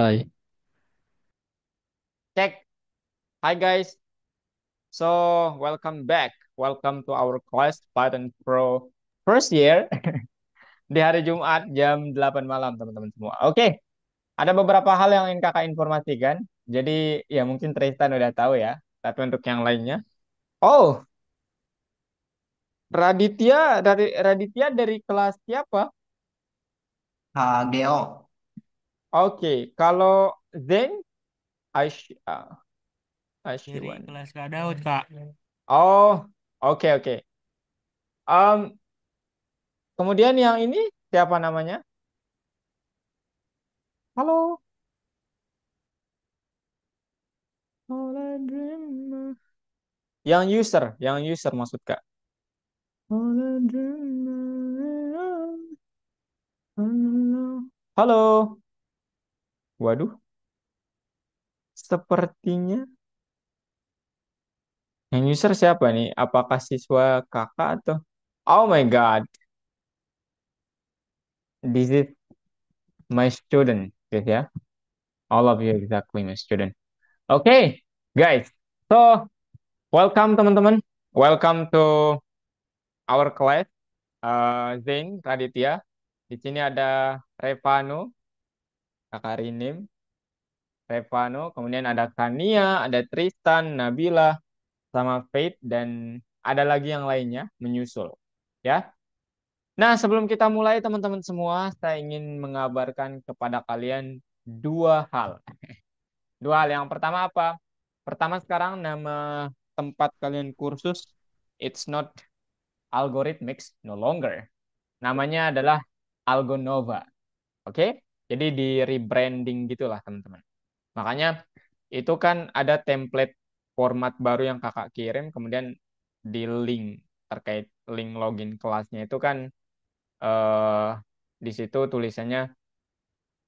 Hai. Cek. Hi guys. So, welcome back. Welcome to our class Python Pro first year di hari Jumat jam 8 malam, teman-teman semua. Oke, ada beberapa hal yang ingin Kakak informasikan. Jadi, ya mungkin Tristan udah tahu ya. Tapi untuk yang lainnya. Oh, Raditya dari kelas siapa? HGO Oke, kalau Zen Dari Ashwan. kelas Kak Daud, Kak. Oh, oke oke. Um, Kemudian yang ini siapa namanya? Halo. All I dream yang user maksud Kak. All I dream Halo. Waduh, sepertinya yang user siapa nih? Apakah siswa Kakak atau Oh my God, this is my student, guys ya. All of you exactly my student. Okay, guys. So, welcome teman-teman. Welcome to our class. Zain Raditya. Di sini ada Revano, Kakak Rinim, Revano, kemudian ada Kania, ada Tristan, Nabila, sama Faith, dan ada lagi yang lainnya menyusul. Ya. Nah, sebelum kita mulai teman-teman semua, saya ingin mengabarkan kepada kalian dua hal. Dua hal. Yang pertama apa? Pertama sekarang nama tempat kalian kursus, it's not Algorithmics, no longer. Namanya adalah Algonova. Oke? Jadi di rebranding gitulah teman-teman. Makanya itu kan ada template format baru yang kakak kirim, kemudian di link terkait link login kelasnya itu kan eh, di situ tulisannya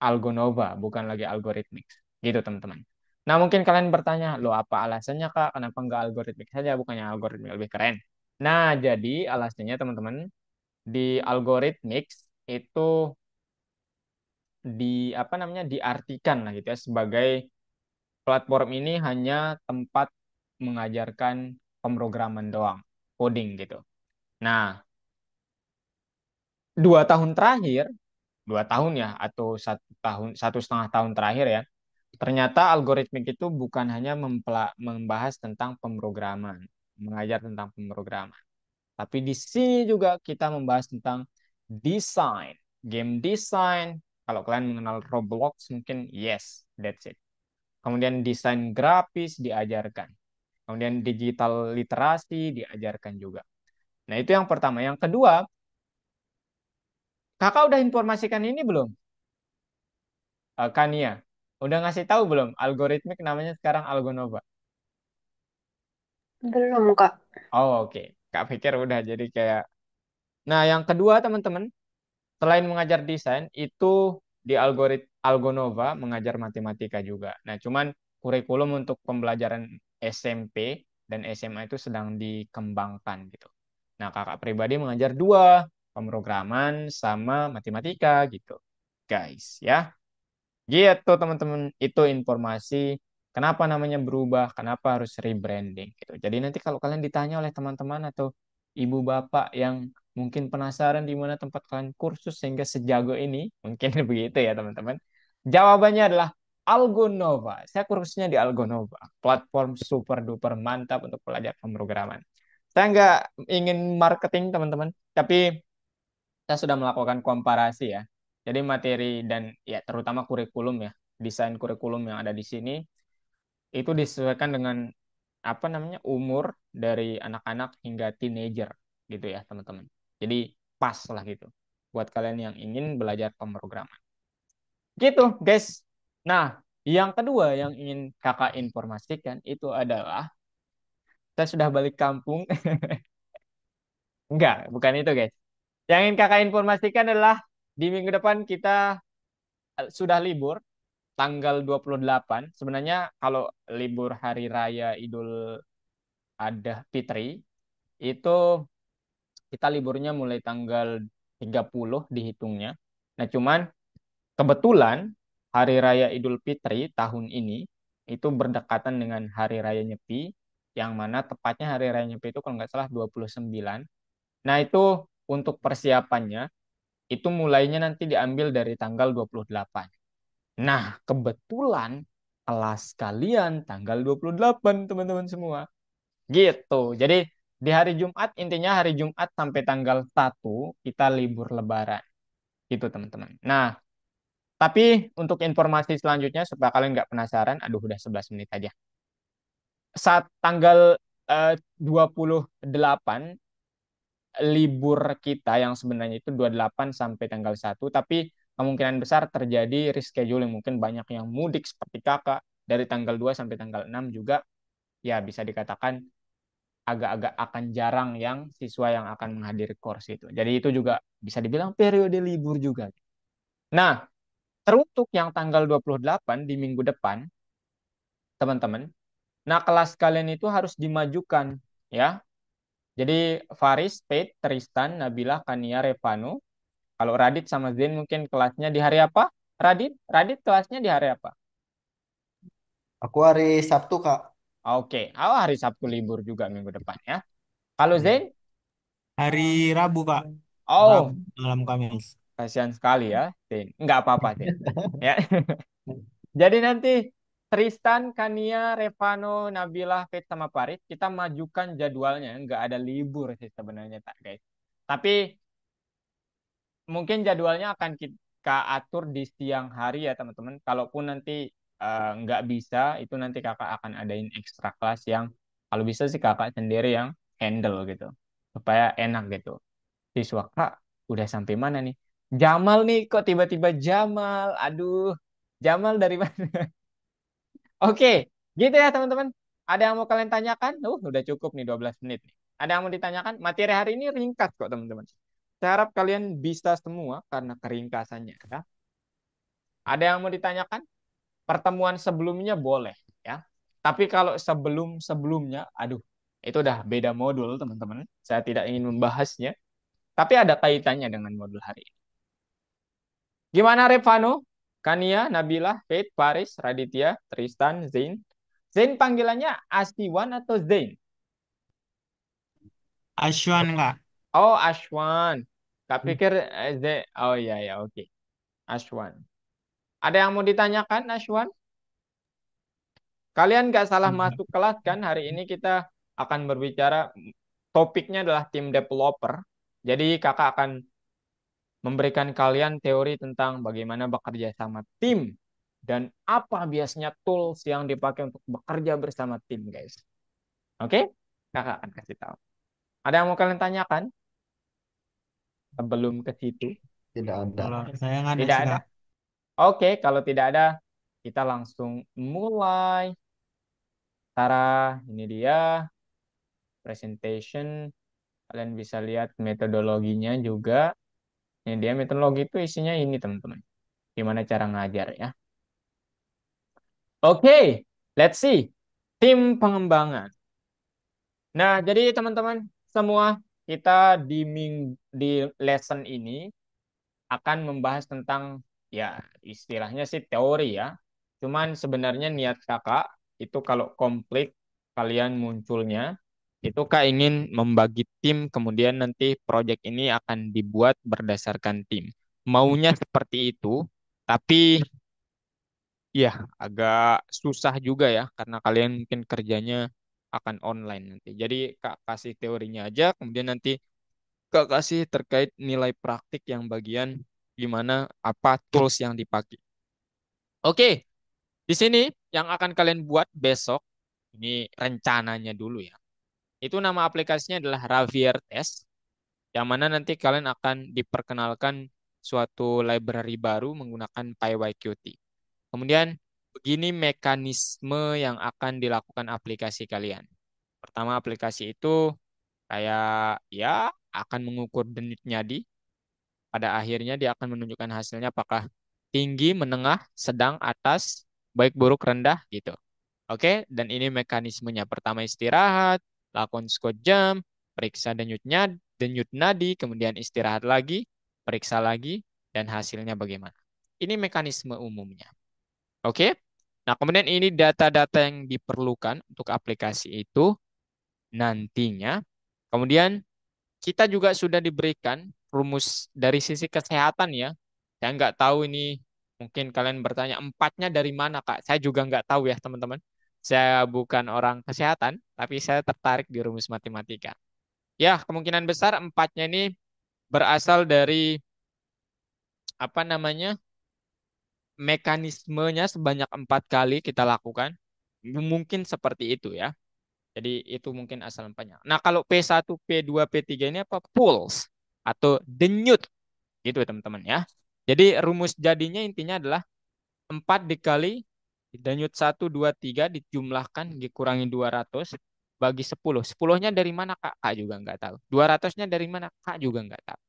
Algonova, bukan lagi Algorithmics. Gitu teman-teman. Nah mungkin kalian bertanya, loh apa alasannya kak? Kenapa nggak algoritmik saja, bukannya algoritmik lebih keren? Nah jadi alasannya teman-teman, di Algorithmics itu apa namanya diartikan lah gitu ya sebagai platform ini hanya tempat mengajarkan pemrograman doang, coding gitu. Nah, 2 tahun terakhir, 2 tahun ya, atau 1 tahun, 1,5 tahun terakhir ya, ternyata algoritmik itu bukan hanya membahas tentang pemrograman, mengajar tentang pemrograman, tapi di sini juga kita membahas tentang desain, game design. Kalau kalian mengenal Roblox, mungkin yes, that's it. Kemudian desain grafis diajarkan. Kemudian digital literasi diajarkan juga. Nah, itu yang pertama. Yang kedua, kakak udah informasikan ini belum? Kania, udah ngasih tahu belum? Algoritmik namanya sekarang Algonova. belum Kak. Oh, oke. Kak pikir udah jadi kayak. Nah, yang kedua, teman-teman, selain mengajar desain, itu di Algonova mengajar matematika juga. Nah, cuman kurikulum untuk pembelajaran SMP dan SMA itu sedang dikembangkan gitu. Nah, kakak pribadi mengajar dua, pemrograman sama matematika gitu. Guys, ya. Gitu, teman-teman. Itu informasi kenapa namanya berubah, kenapa harus rebranding gitu. Jadi nanti kalau kalian ditanya oleh teman-teman atau ibu bapak yang mungkin penasaran di mana tempat kalian kursus sehingga sejago ini, mungkin begitu ya, teman-teman. Jawabannya adalah Algonova. Saya kursusnya di Algonova, platform super duper mantap untuk belajar pemrograman. Saya nggak ingin marketing, teman-teman, tapi saya sudah melakukan komparasi ya. Jadi materi dan ya terutama kurikulum ya, desain kurikulum yang ada di sini itu disesuaikan dengan apa namanya umur dari anak-anak hingga teenager gitu ya teman-teman. Jadi pas lah gitu buat kalian yang ingin belajar pemrograman. Gitu guys. Nah, yang kedua yang ingin kakak informasikan itu adalah saya sudah balik kampung. Enggak, bukan itu guys. Yang ingin kakak informasikan adalah di minggu depan kita sudah libur tanggal 28. Sebenarnya kalau libur hari raya Idul Adha Fitri itu kita liburnya mulai tanggal 30 dihitungnya. Nah, cuman kebetulan Hari Raya Idul Fitri tahun ini itu berdekatan dengan Hari Raya Nyepi, yang mana tepatnya Hari Raya Nyepi itu kalau nggak salah 29. Nah, itu untuk persiapannya, itu mulainya nanti diambil dari tanggal 28. Nah, kebetulan kelas kalian tanggal 28, teman-teman semua. Gitu. Jadi, di hari Jumat, intinya hari Jumat sampai tanggal 1, kita libur Lebaran. Gitu, teman-teman. Nah, tapi untuk informasi selanjutnya, supaya kalian nggak penasaran, aduh udah 11 menit aja. Saat tanggal 28, libur kita yang sebenarnya itu 28 sampai tanggal 1, tapi kemungkinan besar terjadi rescheduling. Mungkin banyak yang mudik seperti kakak, dari tanggal 2 sampai tanggal 6 juga, ya bisa dikatakan agak-agak akan jarang yang siswa yang akan menghadiri course itu. Jadi itu juga bisa dibilang periode libur juga. Nah, teruntuk yang tanggal 28 di minggu depan, teman-teman, nah kelas kalian itu harus dimajukan, ya. Jadi Faris, Pate, Tristan, Nabila, Kania, Revano. Kalau Radit sama Zain mungkin kelasnya di hari apa? Radit kelasnya di hari apa? Aku hari Sabtu, Kak. Oke, oh, hari Sabtu libur juga minggu depan ya. Kalau Iya. Zain, Hari Rabu, Kak. Rabu oh, malam Kamis. kasihan sekali ya, Zain. Nggak apa-apa, Zain. Ya. Jadi nanti Tristan, Kania, Revano, Nabila, Faith sama Farid, kita majukan jadwalnya. Nggak ada libur sih sebenarnya, tak guys. Tapi mungkin jadwalnya akan kita atur di siang hari ya teman-teman. Kalaupun nanti nggak bisa, itu nanti kakak akan adain ekstra kelas yang kalau bisa sih kakak sendiri yang handle gitu. Supaya enak gitu. Siswa kak udah sampai mana nih? Jamal nih kok tiba-tiba Jamal. Aduh, Jamal dari mana? Oke, gitu ya teman-teman. Ada yang mau kalian tanyakan? Udah cukup nih 12 menit nih. Ada yang mau ditanyakan? Materi hari ini ringkas kok teman-teman. Saya harap kalian bisa semua karena keringkasannya ya. Ada yang mau ditanyakan? Pertemuan sebelumnya boleh ya. Tapi kalau sebelum-sebelumnya, aduh, itu udah beda modul teman-teman. Saya tidak ingin membahasnya. Tapi ada kaitannya dengan modul hari ini. Gimana Revano? Kania, Nabila, Faith, Faris, Raditya, Tristan, Zain. Zain panggilannya Asyiwan atau Zain? Asywan, Kak. Oh, Ashwan. Kak pikir Zain. Oh iya ya, oke. Ashwan. Ada yang mau ditanyakan, Ashwan? Kalian nggak salah masuk kelas kan? Hari ini kita akan berbicara, topiknya adalah tim developer. Jadi kakak akan memberikan kalian teori tentang bagaimana bekerja sama tim dan apa biasanya tools yang dipakai untuk bekerja bersama tim, guys. Oke? Kakak akan kasih tahu. Ada yang mau kalian tanyakan sebelum ke situ? Tidak ada. Kalau saya nggak ada Tidak sih, ada? Kak. Oke, kalau tidak ada, kita langsung mulai. Sarah, ini dia presentation. Kalian bisa lihat metodologinya juga. Ini dia metodologi itu isinya ini, teman-teman. Gimana cara ngajar ya. Oke, let's see. Tim pengembangan. Nah, jadi teman-teman semua, kita di lesson ini akan membahas tentang, ya istilahnya sih teori ya. Cuman sebenarnya niat kakak itu kalau komplit kalian munculnya, itu kak ingin membagi tim, kemudian nanti project ini akan dibuat berdasarkan tim. Maunya seperti itu, tapi ya agak susah juga ya karena kalian mungkin kerjanya akan online nanti. Jadi kak kasih teorinya aja, kemudian nanti kak kasih terkait nilai praktik yang bagian gimana apa tools yang dipakai. Oke, di sini yang akan kalian buat besok, ini rencananya dulu ya. Itu nama aplikasinya adalah Ravier Test, yang mana nanti kalian akan diperkenalkan suatu library baru menggunakan PyYQt. Kemudian begini mekanisme yang akan dilakukan aplikasi kalian. Pertama, aplikasi itu kayak ya akan mengukur denyut nadi. Pada akhirnya dia akan menunjukkan hasilnya apakah tinggi, menengah, sedang, atas, baik, buruk, rendah gitu. Oke, dan ini mekanismenya. Pertama istirahat, lakukan squat jam, periksa denyut nadi, kemudian istirahat lagi, periksa lagi, dan hasilnya bagaimana. Ini mekanisme umumnya. Oke. Nah, kemudian ini data-data yang diperlukan untuk aplikasi itu nantinya. Kemudian kita juga sudah diberikan rumus dari sisi kesehatan ya. Saya nggak tahu ini, mungkin kalian bertanya empatnya dari mana Kak. Saya juga nggak tahu ya teman-teman. Saya bukan orang kesehatan, tapi saya tertarik di rumus matematika. Ya, kemungkinan besar empatnya ini berasal dari apa namanya, mekanismenya sebanyak 4 kali kita lakukan. Mungkin seperti itu ya. Jadi itu mungkin asal empatnya. Nah, kalau P1, P2, P3 ini apa? Pools atau denyut gitu ya teman-teman ya. Jadi rumus jadinya intinya adalah 4 dikali denyut 1, 2, 3 dijumlahkan dikurangi 200 bagi 10. 10-nya dari mana Kak? Kak juga nggak tahu. 200-nya dari mana? Kak juga nggak tahu.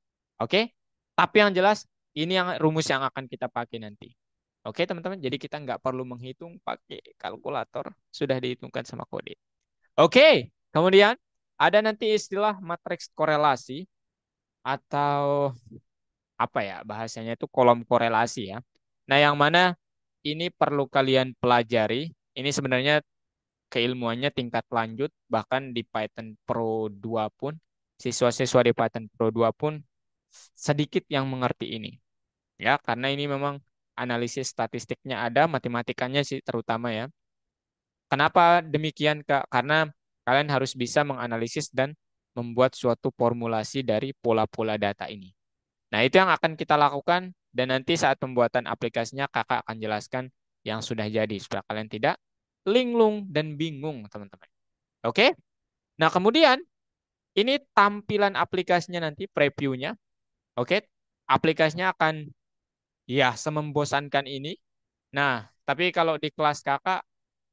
Oke? Tapi yang jelas ini yang rumus yang akan kita pakai nanti. Oke teman-teman, jadi kita nggak perlu menghitung pakai kalkulator, sudah dihitungkan sama kode. Oke, kemudian ada nanti istilah matriks korelasi atau apa ya bahasanya itu kolom korelasi ya. Nah, yang mana ini perlu kalian pelajari. Ini sebenarnya keilmuannya tingkat lanjut, bahkan di Python Pro 2 pun, siswa-siswa di Python Pro 2 pun sedikit yang mengerti ini. Ya, karena ini memang analisis statistiknya ada, matematikanya sih terutama ya. Kenapa demikian, Kak? Karena kalian harus bisa menganalisis dan membuat suatu formulasi dari pola-pola data ini. Nah, itu yang akan kita lakukan dan nanti saat pembuatan aplikasinya Kakak akan jelaskan yang sudah jadi supaya kalian tidak linglung dan bingung, teman-teman. Oke? Nah, kemudian ini tampilan aplikasinya nanti previewnya. Oke? Aplikasinya akan ya semembosankan ini. Nah, tapi kalau di kelas Kakak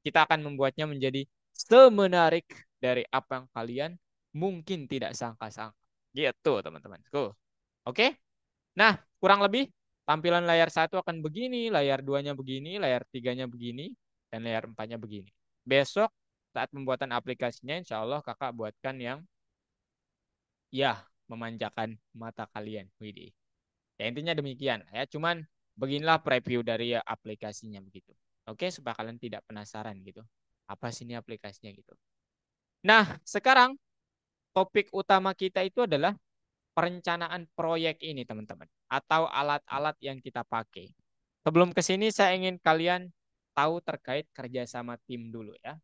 kita akan membuatnya menjadi semenarik dari apa yang kalian mungkin tidak sangka-sangka. Gitu, teman-teman. Oke? Nah, kurang lebih tampilan layar satu akan begini, layar duanya begini, layar tiganya begini, dan layar empatnya begini. Besok saat pembuatan aplikasinya, insya Allah kakak buatkan yang ya memanjakan mata kalian. Widih. Ya intinya demikian ya. Cuman beginilah preview dari aplikasinya begitu. Oke, supaya kalian tidak penasaran gitu. Apa sih ini aplikasinya gitu. Nah, sekarang topik utama kita itu adalah perencanaan proyek ini, teman-teman, atau alat-alat yang kita pakai. Sebelum ke sini, saya ingin kalian tahu terkait kerjasama tim dulu ya.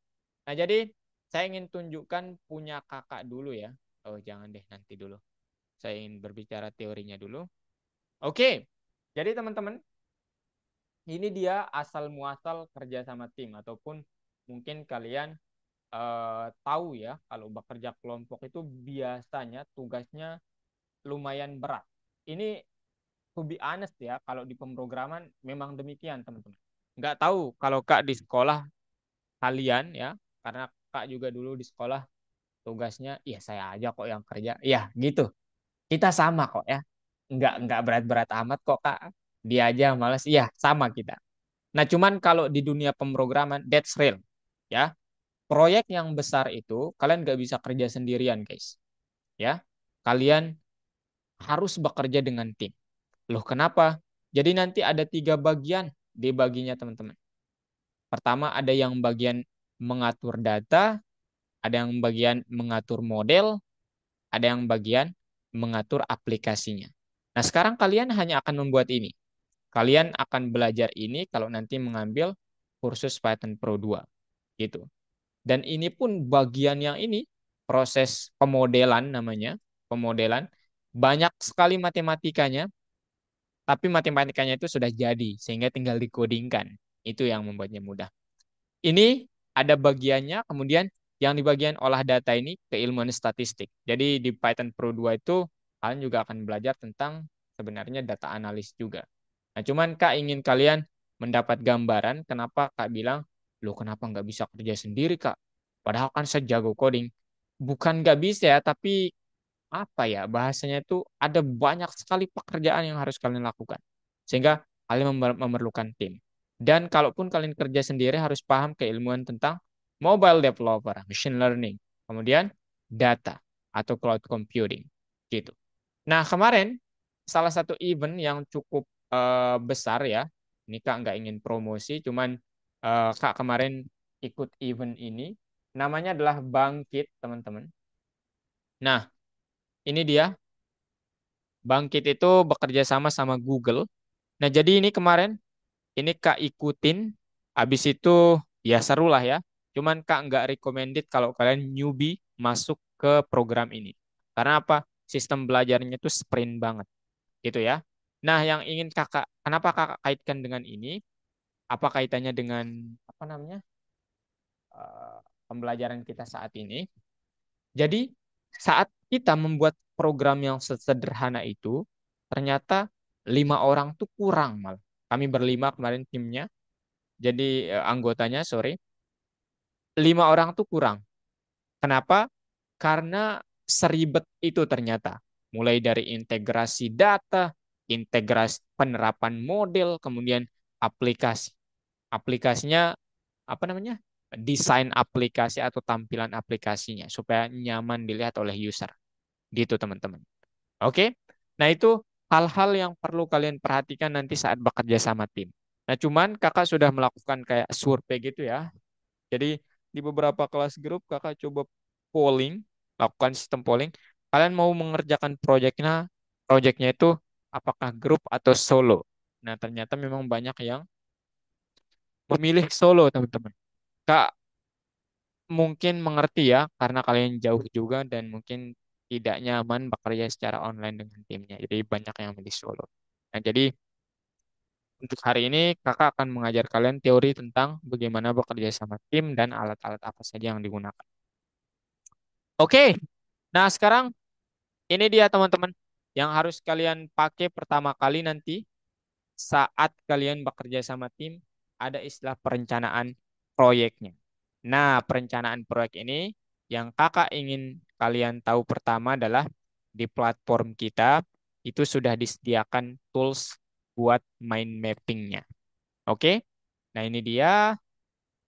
Nah, jadi saya ingin tunjukkan punya kakak dulu ya. Oh, jangan deh, nanti dulu. Saya ingin berbicara teorinya dulu. Oke, jadi teman-teman, ini dia asal muasal kerjasama tim ataupun mungkin kalian tahu ya kalau bekerja kelompok itu biasanya tugasnya lumayan berat. Ini to be honest ya, kalau di pemrograman memang demikian teman-teman. Nggak tahu kalau Kak di sekolah kalian ya, karena Kak juga dulu di sekolah tugasnya, ya saya aja kok yang kerja. Ya gitu, kita sama kok ya. Nggak berat-berat amat kok Kak. Dia aja malas, iya sama kita. Nah cuman kalau di dunia pemrograman, that's real. Ya, proyek yang besar itu kalian nggak bisa kerja sendirian guys. Ya, kalian harus bekerja dengan tim. Loh kenapa? Jadi nanti ada 3 bagian dibaginya teman-teman. Pertama ada yang bagian mengatur data, ada yang bagian mengatur model, ada yang bagian mengatur aplikasinya. Nah sekarang kalian hanya akan membuat ini. Kalian akan belajar ini kalau nanti mengambil kursus Python Pro 2. Gitu. Dan ini pun bagian yang ini, proses pemodelan namanya, pemodelan. Banyak sekali matematikanya, tapi matematikanya itu sudah jadi, sehingga tinggal dikodingkan. Itu yang membuatnya mudah. Ini ada bagiannya, kemudian yang di bagian olah data ini keilmuan statistik. Jadi di Python Pro 2 itu kalian juga akan belajar tentang sebenarnya data analis juga. Nah, cuman Kak ingin kalian mendapat gambaran kenapa Kak bilang, loh kenapa nggak bisa kerja sendiri Kak? Padahal kan saya jago coding. Bukan nggak bisa ya, tapi apa ya bahasanya itu ada banyak sekali pekerjaan yang harus kalian lakukan sehingga kalian memerlukan tim dan kalaupun kalian kerja sendiri harus paham keilmuan tentang mobile developer, machine learning, kemudian data atau cloud computing gitu. Nah kemarin salah satu event yang cukup besar ya Ini Kak nggak ingin promosi, cuman Kak kemarin ikut event ini. Namanya adalah Bangkit, teman-teman. Nah, ini dia. Bangkit itu bekerja sama sama Google. Nah, jadi ini kemarin, ini Kak ikutin. Habis itu, ya seru lah ya. Cuman Kak nggak recommended kalau kalian newbie masuk ke program ini. Karena apa? Sistem belajarnya itu sprint banget. Gitu ya. Nah, yang ingin kenapa kakak kaitkan dengan ini? Apa kaitannya dengan apa namanya eh, pembelajaran kita saat ini? Jadi saat kita membuat program yang sesederhana itu, ternyata 5 orang tuh kurang malah. Kami berlima kemarin timnya, jadi anggotanya, sorry, 5 orang tuh kurang. Kenapa? Karena seribet itu ternyata. Mulai dari integrasi data, integrasi penerapan model, kemudian aplikasi. Aplikasinya apa namanya? Desain aplikasi atau tampilan aplikasinya supaya nyaman dilihat oleh user. Gitu teman-teman. Oke? Nah, itu hal-hal yang perlu kalian perhatikan nanti saat bekerja sama tim. Nah, cuman kakak sudah melakukan kayak survei gitu ya. Jadi di beberapa kelas grup kakak coba polling, lakukan sistem polling. Kalian mau mengerjakan proyeknya itu apakah grup atau solo? Nah, ternyata memang banyak yang memilih solo, teman-teman. Kak mungkin mengerti ya, karena kalian jauh juga dan mungkin tidak nyaman bekerja secara online dengan timnya. Jadi banyak yang milih solo. Nah, jadi untuk hari ini kakak akan mengajar kalian teori tentang bagaimana bekerja sama tim dan alat-alat apa saja yang digunakan. Oke, nah sekarang ini dia teman-teman yang harus kalian pakai pertama kali nanti saat kalian bekerja sama tim, ada istilah perencanaan proyeknya. Nah, perencanaan proyek ini yang kakak ingin kalian tahu pertama adalah di platform kita itu sudah disediakan tools buat mind mappingnya. Oke? Nah, ini dia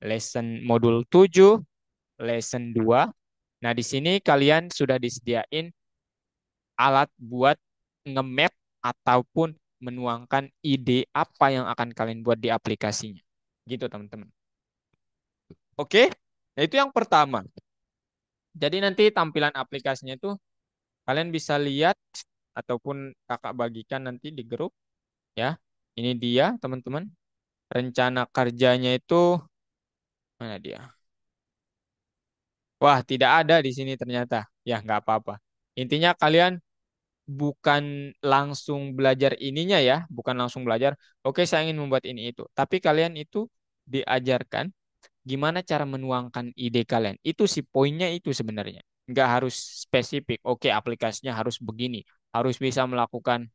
lesson modul 7, lesson 2. Nah, di sini kalian sudah disediain alat buat nge-map ataupun menuangkan ide apa yang akan kalian buat di aplikasinya. Gitu, teman-teman. Oke? Nah, itu yang pertama. Jadi nanti tampilan aplikasinya itu kalian bisa lihat ataupun kakak bagikan nanti di grup ya. Ini dia, teman-teman. Rencana kerjanya itu mana dia? Wah, tidak ada di sini ternyata. Ya, nggak apa-apa. Intinya kalian bukan langsung belajar ininya ya, bukan langsung belajar, oke saya ingin membuat ini itu. Tapi kalian itu diajarkan gimana cara menuangkan ide kalian. Itu sih poinnya itu sebenarnya. Nggak harus spesifik, oke aplikasinya harus begini, harus bisa melakukan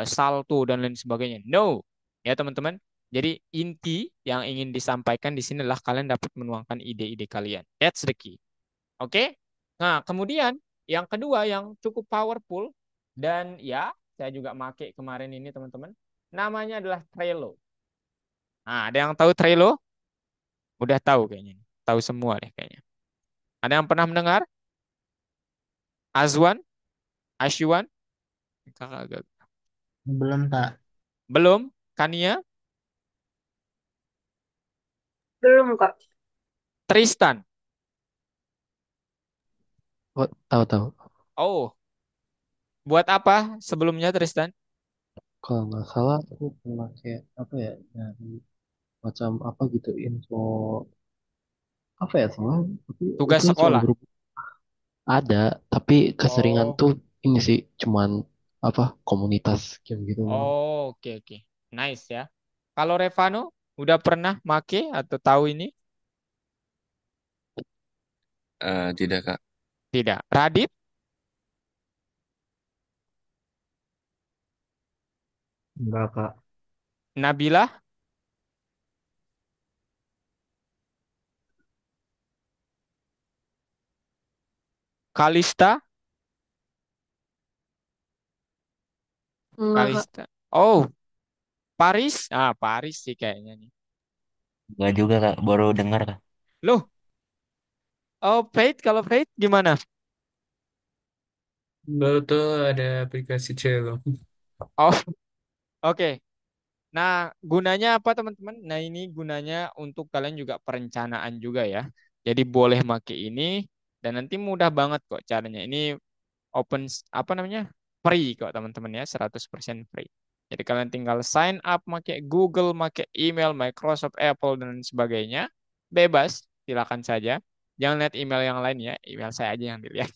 salto dan lain sebagainya. No, ya teman-teman. Jadi inti yang ingin disampaikan di sini adalah kalian dapat menuangkan ide-ide kalian. That's the key. Oke? Nah, kemudian yang kedua yang cukup powerful dan ya saya juga make kemarin ini teman-teman. Namanya adalah Trello. Nah, ada yang tahu Trello? Udah tahu kayaknya. Tahu semua deh kayaknya. Ada yang pernah mendengar? Azwan? Ashwan? Kakak agak- Belum, Kak. Belum? Kania? Belum, Kak. Tristan? Oh, tahu-tahu. Oh, buat apa sebelumnya Tristan? Kalau nggak salah aku pernah kayak apa ya dari macam apa gitu info apa ya salah tapi Tugas itu cuma sekolah. grup ada tapi keseringan Oh, tuh ini sih cuman apa komunitas game gitu doang. oh, oke oke. Nice ya. Kalau Revano udah pernah make atau tahu ini? Tidak, Kak. Tidak. Radit? Enggak, Kak. Nabila? Kalista? Enggak, Kak. Kalista. Oh, Paris? Ah, Paris sih kayaknya nih. Enggak juga Kak, baru dengar Kak. Loh, oh Faith, kalau Faith gimana? Baru tuh ada aplikasi Cello. Oh, oke. Nah, gunanya apa teman-teman? Nah, ini gunanya untuk kalian juga perencanaan juga ya. Jadi boleh make ini dan nanti mudah banget kok caranya. Ini apa namanya? Free kok teman-teman ya, 100% free. Jadi kalian tinggal sign up make Google, make email, Microsoft, Apple dan sebagainya. Bebas, silakan saja. Jangan lihat email yang lain ya, email saya aja yang dilihat.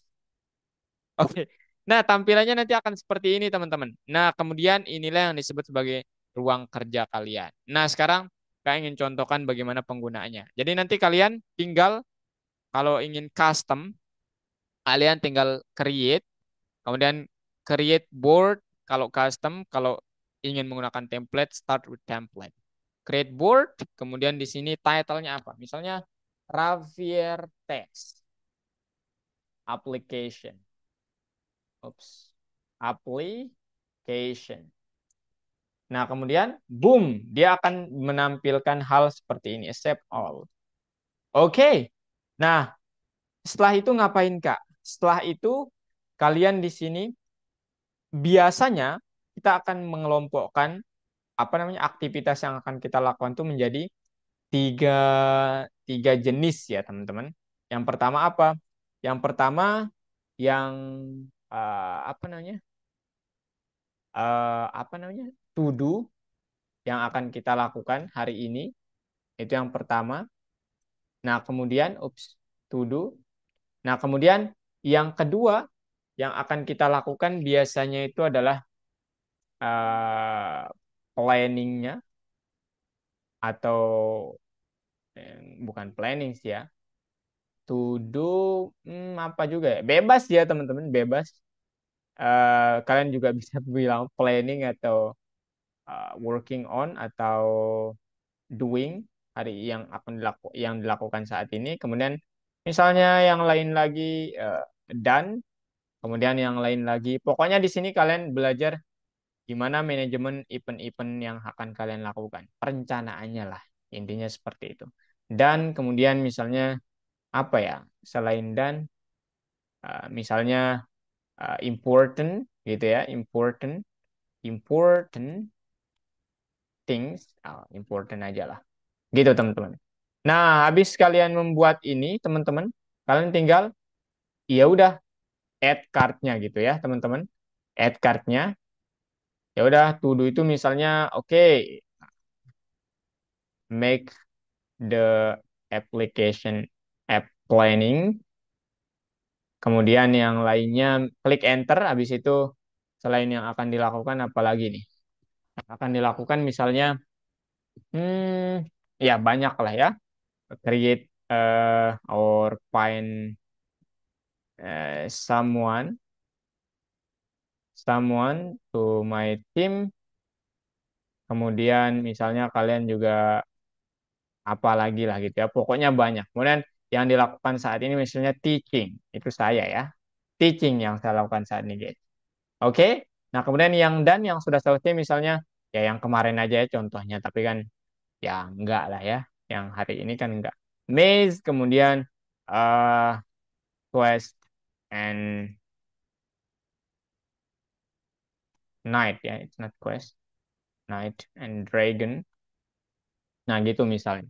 Oke. Nah, tampilannya nanti akan seperti ini, teman-teman. Nah, kemudian inilah yang disebut sebagai ruang kerja kalian. Nah, sekarang saya ingin contohkan bagaimana penggunaannya. Jadi nanti kalian tinggal kalau ingin custom, kalian tinggal create, kemudian create board kalau custom, kalau ingin menggunakan template, start with template. Create board, kemudian di sini title-nya apa? Misalnya Ravier Text Application. Oops. Application. Nah, kemudian boom, dia akan menampilkan hal seperti ini, accept all. Oke. Nah, setelah itu ngapain, Kak? Setelah itu kalian di sini biasanya kita akan mengelompokkan apa namanya aktivitas yang akan kita lakukan itu menjadi tiga tiga jenis ya, teman-teman. Yang pertama apa? Yang pertama yang apa namanya? Apa namanya? To do yang akan kita lakukan hari ini. Itu yang pertama. Nah, kemudian, to do. Nah, kemudian yang kedua yang akan kita lakukan biasanya itu adalah uh, planningnya atau bukan planning sih ya. To do, apa juga ya? Bebas ya teman-teman, bebas. Kalian juga bisa bilang planning atau working on atau doing hari yang dilakukan saat ini. Kemudian misalnya yang lain lagi done, kemudian yang lain lagi. Pokoknya di sini kalian belajar gimana manajemen event-event yang akan kalian lakukan. Perencanaannya lah, intinya seperti itu. Dan kemudian misalnya apa ya? Selain dan misalnya important gitu ya, important important things, important aja lah. Gitu teman-teman. Nah, habis kalian membuat ini, teman-teman, kalian tinggal ya udah add card-nya gitu ya, teman-teman. Add card-nya. Ya udah, to do itu misalnya oke, make the application app planning. Kemudian yang lainnya klik enter, habis itu selain yang akan dilakukan apalagi nih? Akan dilakukan misalnya ya banyak lah ya. Create or find someone to my team. Kemudian misalnya kalian juga apa lagi lah gitu ya. Pokoknya banyak. Kemudian yang dilakukan saat ini misalnya teaching. Itu saya ya. Teaching yang saya lakukan saat ini, guys. Oke. Nah, kemudian yang dan yang sudah selesai misalnya ya yang kemarin aja ya contohnya. Tapi kan ya enggak lah ya. Yang hari ini kan enggak. Maze, kemudian quest and night ya. It's not quest. Night and dragon. Nah, gitu misalnya.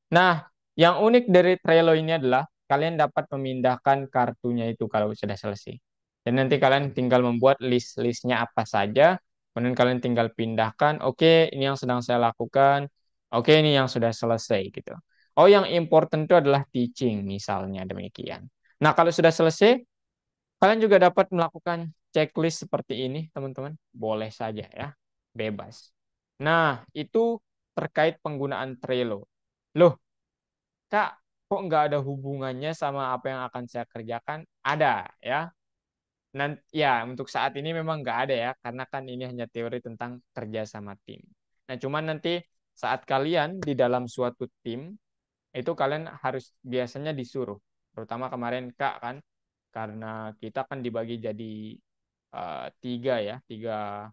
Nah, yang unik dari Trello ini adalah kalian dapat memindahkan kartunya itu kalau sudah selesai. Dan nanti kalian tinggal membuat list-listnya apa saja, kemudian kalian tinggal pindahkan, oke, ini yang sedang saya lakukan, oke, ini yang sudah selesai gitu. Oh, yang important itu adalah teaching misalnya demikian. Nah, kalau sudah selesai, kalian juga dapat melakukan checklist seperti ini, teman-teman. Boleh saja ya, bebas. Nah, itu terkait penggunaan Trello. Loh, Kak, kok nggak ada hubungannya sama apa yang akan saya kerjakan? Ada ya. Nanti ya untuk saat ini memang nggak ada ya, karena kan ini hanya teori tentang kerja sama tim. Nah, cuman nanti saat kalian di dalam suatu tim itu kalian harus biasanya disuruh, terutama kemarin Kak kan, karena kita kan dibagi jadi tiga ya, tiga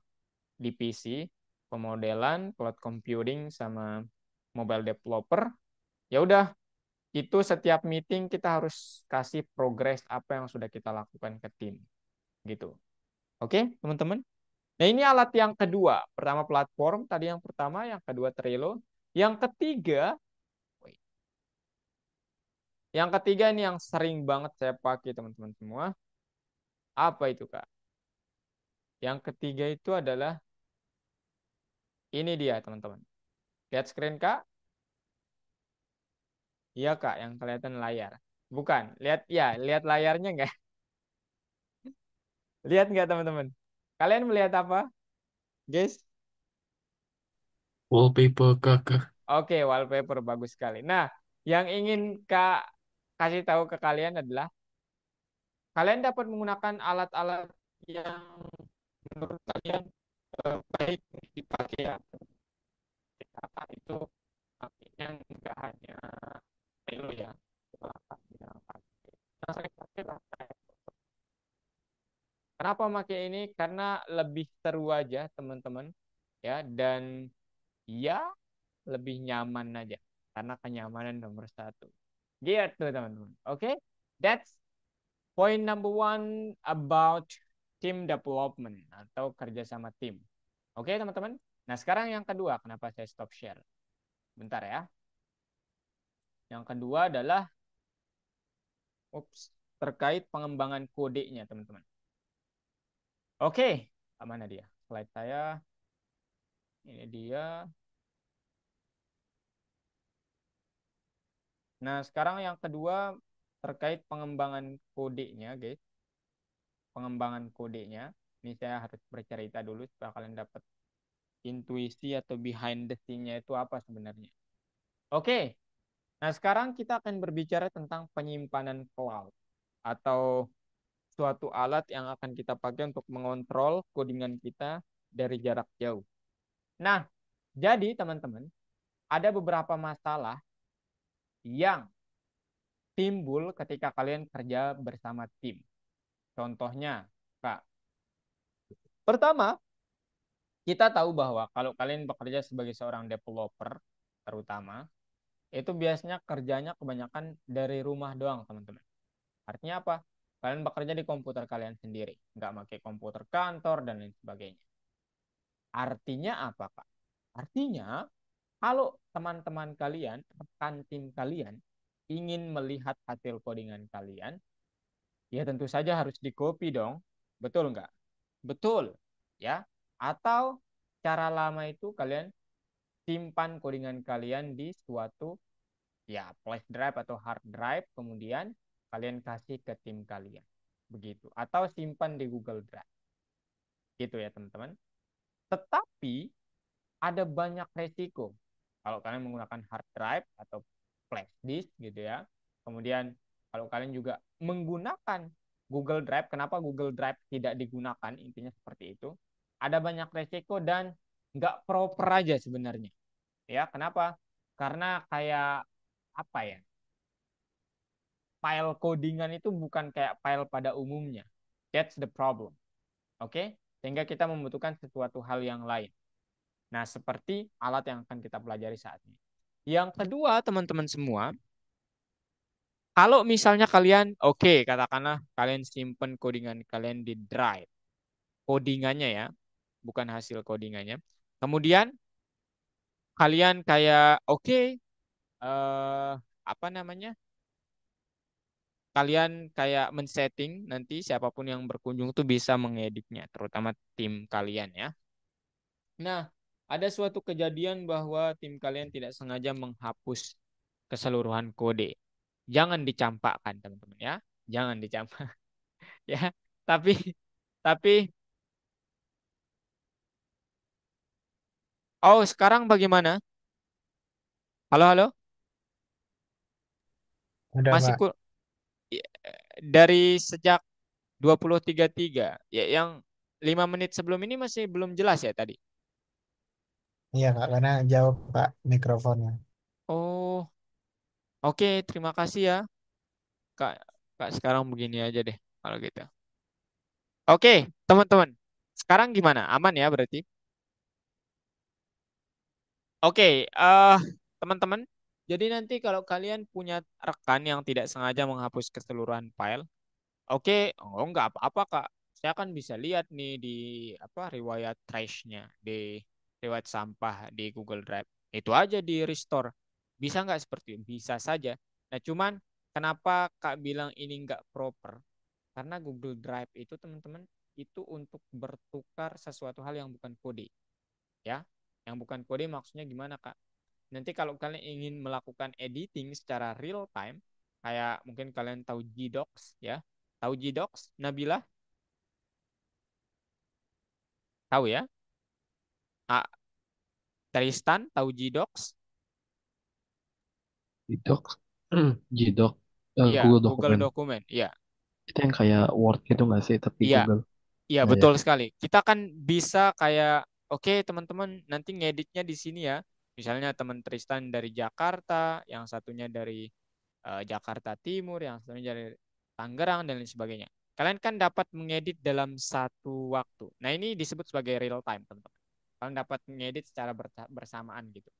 divisi, pemodelan, cloud computing, sama mobile developer. Ya udah, itu setiap meeting kita harus kasih progres apa yang sudah kita lakukan ke tim gitu. Oke, teman-teman? Nah, ini alat yang kedua. Pertama platform, tadi yang pertama, yang kedua Trello. Yang ketiga, ini yang sering banget saya pakai teman-teman semua. Apa itu, Kak? Yang ketiga itu adalah ini dia, teman-teman. Lihat screen, Kak? Iya, Kak, yang kelihatan layar. Bukan, lihat layarnya nggak? Lihat nggak, teman-teman? Kalian melihat apa, guys? Wallpaper kakak. Oke, wallpaper bagus sekali. Nah, yang ingin Kak kasih tahu ke kalian adalah kalian dapat menggunakan alat-alat yang menurut kalian baik untuk dipakai ya. Apa itu artinya nggak hanya itu ya. Yang saya pakai lah. Kenapa pakai ini? Karena lebih seru aja teman-teman ya, dan ya lebih nyaman aja karena kenyamanan nomor satu. Gitu teman-teman. Oke, that's point number one about team development atau kerjasama tim. Oke teman-teman. Nah sekarang yang kedua, kenapa saya stop share? Bentar ya. Yang kedua adalah terkait pengembangan kodenya teman-teman. Oke, mana dia? Slide saya. Ini dia. Nah, sekarang yang kedua terkait pengembangan kodenya, guys. Pengembangan kodenya. Ini saya harus bercerita dulu supaya kalian dapat intuisi atau behind the scene-nya itu apa sebenarnya. Oke. Nah, sekarang kita akan berbicara tentang penyimpanan cloud atau suatu alat yang akan kita pakai untuk mengontrol codingan kita dari jarak jauh. Nah, jadi teman-teman, ada beberapa masalah yang timbul ketika kalian kerja bersama tim. Contohnya, Kak. Pertama, kita tahu bahwa kalau kalian bekerja sebagai seorang developer, terutama, itu biasanya kerjanya kebanyakan dari rumah doang, teman-teman. Artinya apa? Kalian bekerja di komputer kalian sendiri, nggak pakai komputer kantor dan lain sebagainya. Artinya apa, Kak? Artinya, kalau teman-teman kalian, rekan tim kalian, ingin melihat hasil codingan kalian, ya tentu saja harus di-copy dong. Betul nggak? Betul. Ya. Atau cara lama itu kalian simpan codingan kalian di suatu ya flash drive atau hard drive, kemudian kalian kasih ke tim kalian. Begitu. Atau simpan di Google Drive. Gitu ya teman-teman. Tetapi ada banyak resiko kalau kalian menggunakan hard drive atau flash disk gitu ya. Kemudian kalau kalian juga menggunakan Google Drive, kenapa Google Drive tidak digunakan? Intinya seperti itu. Ada banyak resiko dan nggak proper aja sebenarnya. Ya, kenapa? Karena kayak apa ya? File codingan itu bukan kayak file pada umumnya. That's the problem. Oke? Sehingga kita membutuhkan sesuatu hal yang lain. Nah, seperti alat yang akan kita pelajari saat ini. Yang kedua, teman-teman semua, kalau misalnya kalian, katakanlah kalian simpen codingan kalian di drive. Codingannya ya, bukan hasil codingannya. Kemudian, kalian kayak, apa namanya? Kalian kayak men-setting nanti siapapun yang berkunjung tuh bisa mengeditnya, terutama tim kalian ya. Nah, ada suatu kejadian bahwa tim kalian tidak sengaja menghapus keseluruhan kode. Jangan dicampakkan, teman-teman ya. Jangan dicampak ya. Tapi tapi sekarang bagaimana? Halo, halo. Udah, Masih Pak. dari sejak 20.33 ya, yang 5 menit sebelum ini masih belum jelas ya tadi. Iya, Kak, karena jauh, Pak, mikrofonnya. Oh, oke, terima kasih ya. Kak, Kak sekarang begini aja deh kalau gitu. Oke, teman-teman. Sekarang gimana? Aman ya berarti? Oke, teman-teman. Jadi nanti kalau kalian punya rekan yang tidak sengaja menghapus keseluruhan file, nggak apa-apa Kak. saya kan bisa lihat nih di apa riwayat trash-nya, di riwayat sampah di Google Drive. Itu aja di restore. Bisa nggak seperti itu? Bisa saja. Nah, cuman kenapa Kak bilang ini nggak proper? Karena Google Drive itu teman-teman itu untuk bertukar sesuatu hal yang bukan kode, ya. Yang bukan kode maksudnya gimana, Kak? Nanti kalau kalian ingin melakukan editing secara real time, kayak mungkin kalian tahu Gdocs, ya. Tahu Gdocs, Nabila? Tahu ya? Ah, Tristan tahu Gdocs? Gdoc, Gdoc, Iya, Google Google Dokumen. Dokumen. Iya, Itu yang kayak Word gitu nggak sih? Tapi iya, Google. iya Ya, ya. betul sekali. Kita kan bisa kayak, oke teman-teman nanti ngeditnya di sini ya. Misalnya teman Tristan dari Jakarta, yang satunya dari Jakarta Timur, yang satunya dari Tangerang dan lain sebagainya. Kalian kan dapat mengedit dalam satu waktu. Nah ini disebut sebagai real time teman-teman. Kalian dapat mengedit secara bersamaan gitu.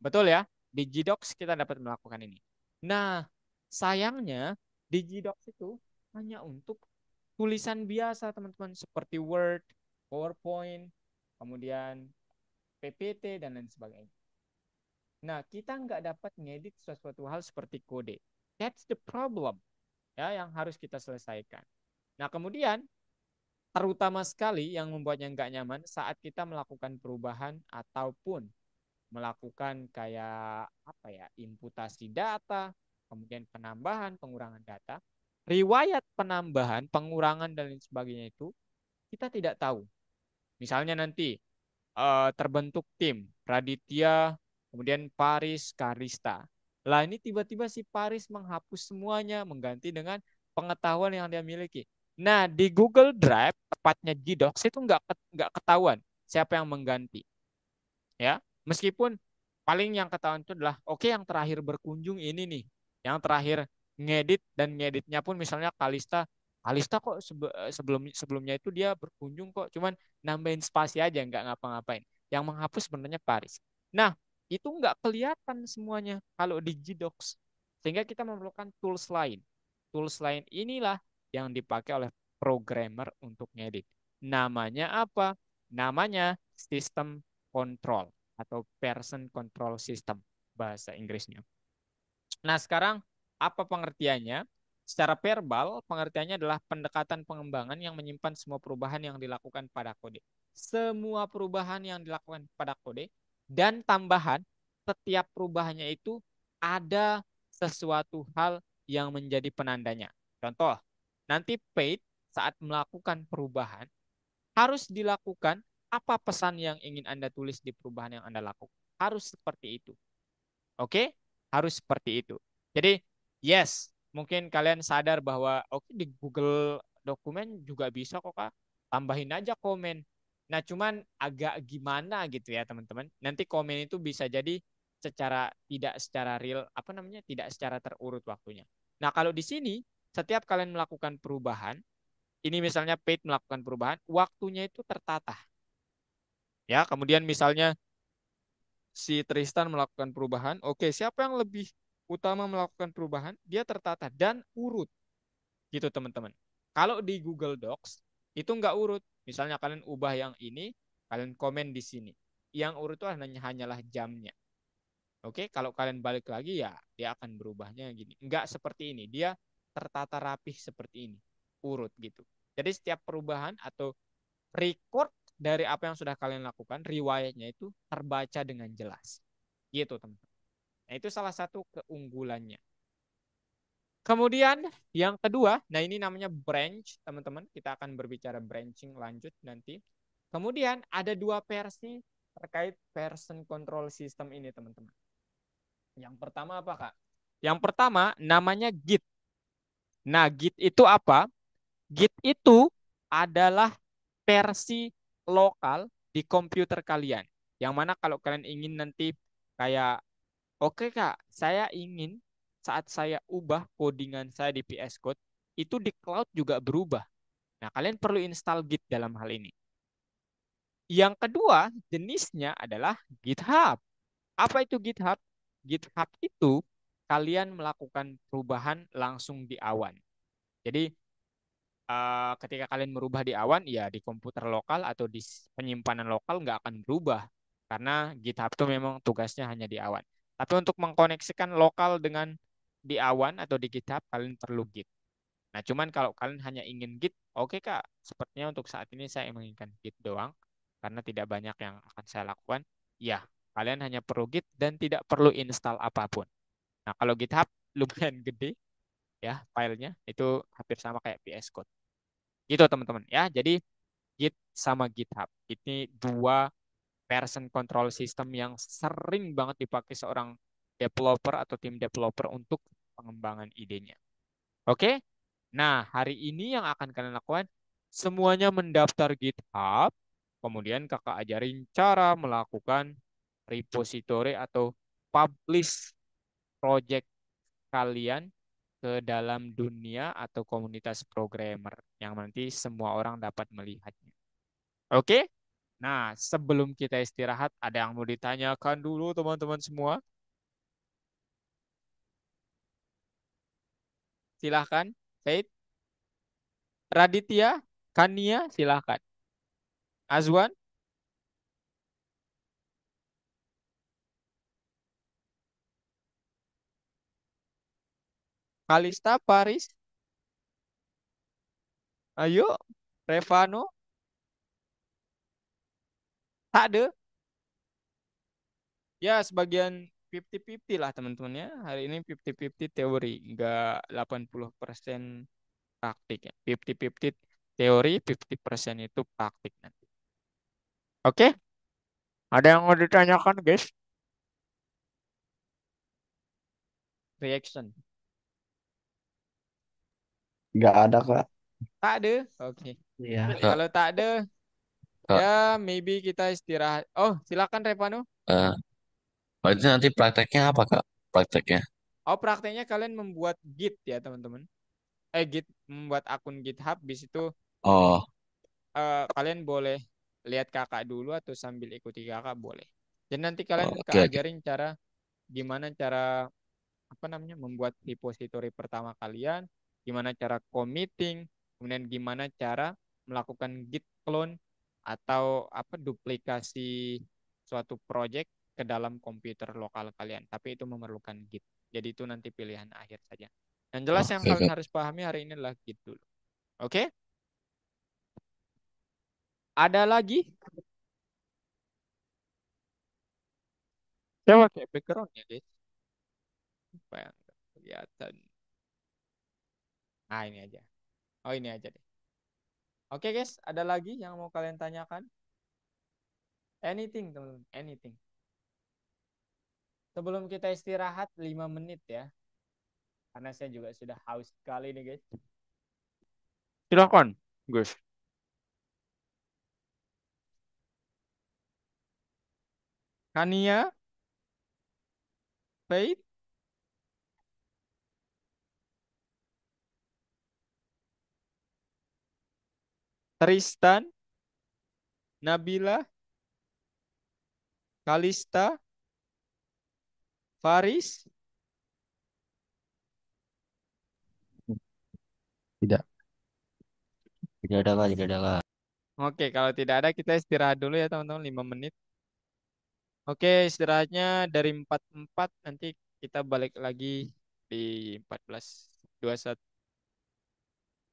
Betul ya? Di Gdocs kita dapat melakukan ini. Nah, sayangnya di Gdocs itu hanya untuk tulisan biasa, teman-teman, seperti Word, PowerPoint, kemudian PPT, dan lain sebagainya. Nah, kita nggak dapat ngedit sesuatu hal seperti kode. That's the problem, ya, yang harus kita selesaikan. Nah, kemudian terutama sekali yang membuatnya nggak nyaman saat kita melakukan perubahan ataupun melakukan kayak apa ya, imputasi data, kemudian penambahan, pengurangan data, riwayat penambahan, pengurangan dan lain sebagainya itu kita tidak tahu. Misalnya nanti terbentuk tim Raditya, kemudian Paris, Karista. Lah ini tiba-tiba si Paris menghapus semuanya, mengganti dengan pengetahuan yang dia miliki. Nah di Google Drive, tepatnya di Docs itu nggak ketahuan siapa yang mengganti, ya. Meskipun paling yang ketahuan itu adalah oke yang terakhir berkunjung ini nih, yang terakhir ngedit dan ngeditnya pun misalnya Kalista, Kalista kok sebelumnya itu dia berkunjung kok, cuman nambahin spasi aja nggak ngapa-ngapain. Yang menghapus sebenarnya Paris. Nah itu nggak kelihatan semuanya kalau di Gdocs, sehingga kita memerlukan tools lain. Tools lain inilah yang dipakai oleh programmer untuk ngedit. Namanya apa? Namanya sistem control atau person control system bahasa Inggrisnya. Nah, sekarang apa pengertiannya? Secara verbal, pengertiannya adalah pendekatan pengembangan yang menyimpan semua perubahan yang dilakukan pada kode. Semua perubahan yang dilakukan pada kode dan tambahan setiap perubahannya itu ada sesuatu hal yang menjadi penandanya. Contoh, nanti Page saat melakukan perubahan harus dilakukan apa pesan yang ingin Anda tulis di perubahan yang Anda lakukan. Harus seperti itu. Oke? Harus seperti itu. Jadi, yes, mungkin kalian sadar bahwa oke di Google Dokumen juga bisa kok Kak. Tambahin aja komen. Nah, cuman agak gimana gitu ya, teman-teman. Nanti komen itu bisa jadi tidak secara real, apa namanya? Tidak secara terurut waktunya. Nah, kalau di sini setiap kalian melakukan perubahan, ini misalnya Paid melakukan perubahan, waktunya itu tertata. Ya, kemudian misalnya si Tristan melakukan perubahan, oke, siapa yang lebih utama melakukan perubahan, dia tertata dan urut, gitu teman-teman. Kalau di Google Docs, itu nggak urut. Misalnya kalian ubah yang ini, kalian komen di sini. Yang urut itu hanyalah jamnya. Oke, kalau kalian balik lagi ya, dia akan berubahnya gini. Nggak seperti ini, dia tertata rapih seperti ini, urut gitu. Jadi setiap perubahan atau record dari apa yang sudah kalian lakukan, riwayatnya itu terbaca dengan jelas. Gitu, teman-teman. Nah, itu salah satu keunggulannya. Kemudian yang kedua, nah ini namanya branch, teman-teman. Kita akan berbicara branching lanjut nanti. Kemudian ada dua versi terkait person control system ini, teman-teman. Yang pertama apa, Kak? Yang pertama namanya Git. Nah, Git itu apa? Git itu adalah versi lokal di komputer kalian. Yang mana kalau kalian ingin nanti kayak, oke Kak, saya ingin saat saya ubah codingan saya di VS Code, itu di cloud juga berubah. Nah, kalian perlu install Git dalam hal ini. Yang kedua, jenisnya adalah GitHub. Apa itu GitHub? GitHub itu kalian melakukan perubahan langsung di awan. Jadi ketika kalian merubah di awan, ya di komputer lokal atau di penyimpanan lokal nggak akan berubah. Karena GitHub itu memang tugasnya hanya di awan. Tapi untuk mengkoneksikan lokal dengan di awan atau di GitHub, kalian perlu Git. Nah, cuman kalau kalian hanya ingin Git, oke Kak, sepertinya untuk saat ini saya menginginkan Git doang, karena tidak banyak yang akan saya lakukan. Ya, kalian hanya perlu Git dan tidak perlu install apapun. Nah, kalau GitHub lumayan gede, ya filenya itu hampir sama kayak VS Code. Gitu teman-teman ya. Jadi Git sama GitHub ini dua version control system yang sering banget dipakai seorang developer atau tim developer untuk pengembangan idenya. Oke? Nah, hari ini yang akan kalian lakukan semuanya mendaftar GitHub, kemudian kakak ajarin cara melakukan repository atau publish project kalian ke dalam dunia atau komunitas programmer yang nanti semua orang dapat melihatnya. Oke? Nah, sebelum kita istirahat, ada yang mau ditanyakan dulu teman-teman semua? Silahkan. Said, Raditya, Kania, silahkan. Azwan, Kalista, Paris, ayo, Revano, tak ada. Ya, sebagian 50-50 lah teman-teman ya. Hari ini 50-50 teori, enggak 80% praktik ya. 50-50 teori, 50% itu praktik nanti. Oke? Ada yang mau ditanyakan, guys? Reaction. Nggak ada, Kak. Tak ada? Oke. Iya. Kak, Kalau tak ada, Kak, ya maybe kita istirahat. Oh, silakan Revano. eh, berarti nanti prakteknya apa, Kak? Prakteknya. Oh, prakteknya kalian membuat Git ya, teman-teman. Git, membuat akun GitHub. Di situ Oh, kalian boleh lihat kakak dulu atau sambil ikuti kakak boleh. Dan nanti kalian oke, oke. keajarin cara gimana cara apa namanya membuat repository pertama kalian, gimana cara committing, kemudian gimana cara melakukan git clone atau apa duplikasi suatu project ke dalam komputer lokal kalian. Tapi itu memerlukan git. Jadi itu nanti pilihan akhir saja. Yang jelas yang Oke, kalian Kak. harus pahami hari ini adalah git dulu. Oke? Ada lagi? Saya pakai backgroundnya guys. Supaya nggak kelihatan. Nah ini aja. Oh ini aja deh. Oke guys, ada lagi yang mau kalian tanyakan? Anything teman-teman, anything. Sebelum kita istirahat 5 menit ya. Karena saya juga sudah haus sekali nih guys. Silakan, guys. Kania, Faith, Tristan, Nabila, Kalista, Faris. Tidak. Tidak ada Kak, tidak ada Kak. Oke, kalau tidak ada kita istirahat dulu ya teman-teman 5 menit. Oke, istirahatnya dari 44 nanti kita balik lagi di 14 21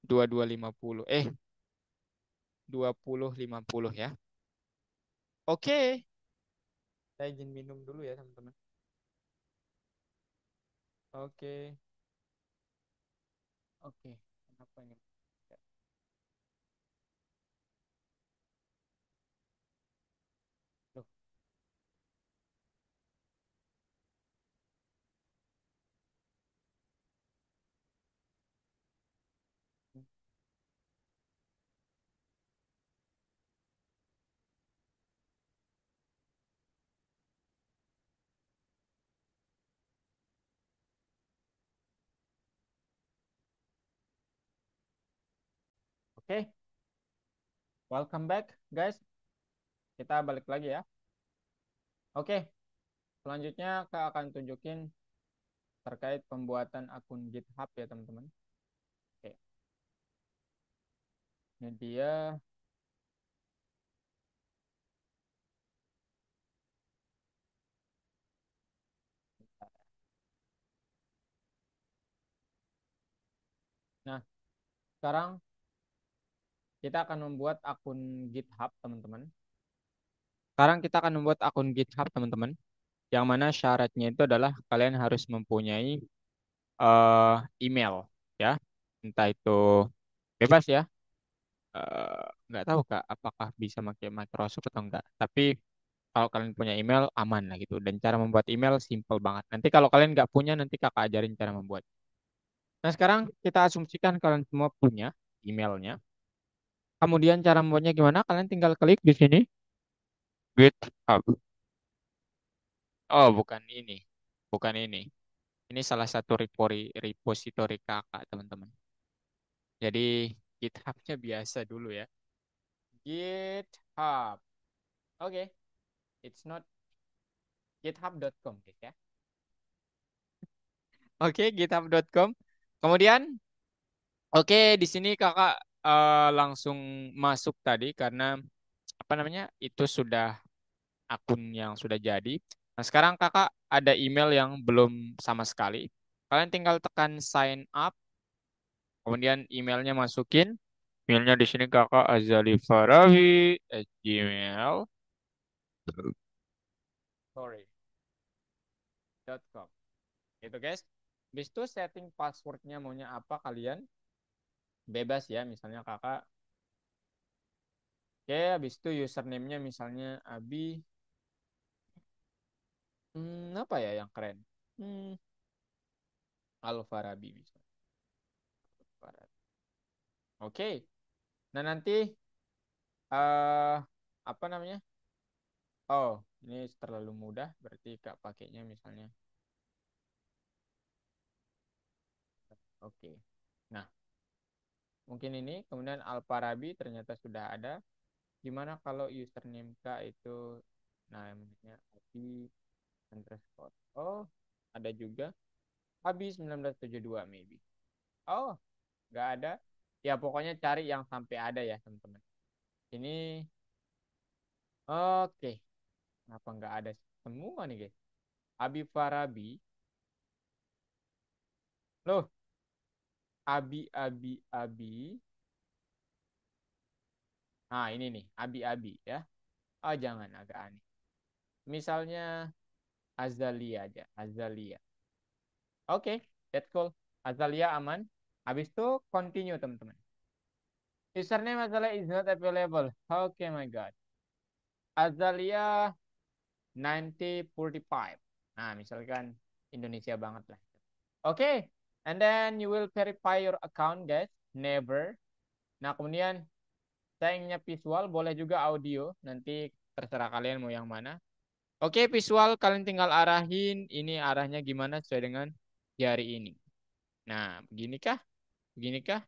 22.50. 20.50 ya. Oke, saya izin minum dulu ya teman-teman. Oke. Oke. Kenapa ini? Loh. Oke, welcome back guys. Kita balik lagi ya. Oke, selanjutnya Kak akan tunjukin terkait pembuatan akun GitHub ya teman-teman. Oke. Ini dia. Nah, sekarang kita akan membuat akun GitHub, teman-teman. Sekarang kita akan membuat akun GitHub, teman-teman. Yang mana syaratnya itu adalah kalian harus mempunyai email, ya. Entah itu bebas ya. Nggak tahu Kak, apakah bisa pakai Microsoft atau enggak. Tapi kalau kalian punya email, aman lah gitu. Dan cara membuat email simple banget. Nanti kalau kalian nggak punya, nanti Kakak ajarin cara membuat. Nah, sekarang kita asumsikan kalian semua punya emailnya. Kemudian cara membuatnya gimana? Kalian tinggal klik di sini, GitHub. Oh, bukan ini. Bukan ini. Ini salah satu repository kakak, teman-teman. Jadi, GitHub-nya biasa dulu ya. GitHub. Oke. It's not github.com, guys ya. Oke, github.com. Kemudian, oke, di sini kakak langsung masuk tadi karena apa namanya? Itu sudah akun yang sudah jadi. Nah, sekarang kakak ada email yang belum sama sekali. Kalian tinggal tekan sign up, kemudian emailnya masukin. Emailnya di sini kakak azalifarawi@gmail. Sorry, .com. Gitu guys. Habis itu setting passwordnya maunya apa kalian bebas ya. Misalnya kakak, oke, habis itu username-nya misalnya Abi. Apa ya yang keren? Hmm, Alfarabi misalnya. Alfarabi. Oke. Nah nanti eh apa namanya? Oh, ini terlalu mudah. Berarti kak pakainya misalnya. Oke. Nah, mungkin ini. Kemudian Alfarabi ternyata sudah ada. Gimana kalau username kak itu namanya Abi underscore. Oh, ada juga. Abi 1972 maybe. Oh, nggak ada. Ya pokoknya cari yang sampai ada ya teman-teman. Ini oke. Kenapa nggak ada semua nih guys? Abi Farabi. Loh, Abi. Nah ini nih, Abi ya. Oh jangan, agak aneh. Misalnya Azalia aja, Azalia. Oke, that's cool. Azalia aman. Habis itu continue teman-teman. Username Azalia is not available. Okay my God. Azalia 9045. Nah, misalkan Indonesia banget lah. Oke, okay. And then you will verify your account, guys. Never. Nah, kemudian saya inginnya visual, boleh juga audio. Nanti terserah kalian mau yang mana. Oke, okay, visual kalian tinggal arahin. Ini arahnya gimana sesuai dengan jari ini. Nah, beginikah? Beginikah?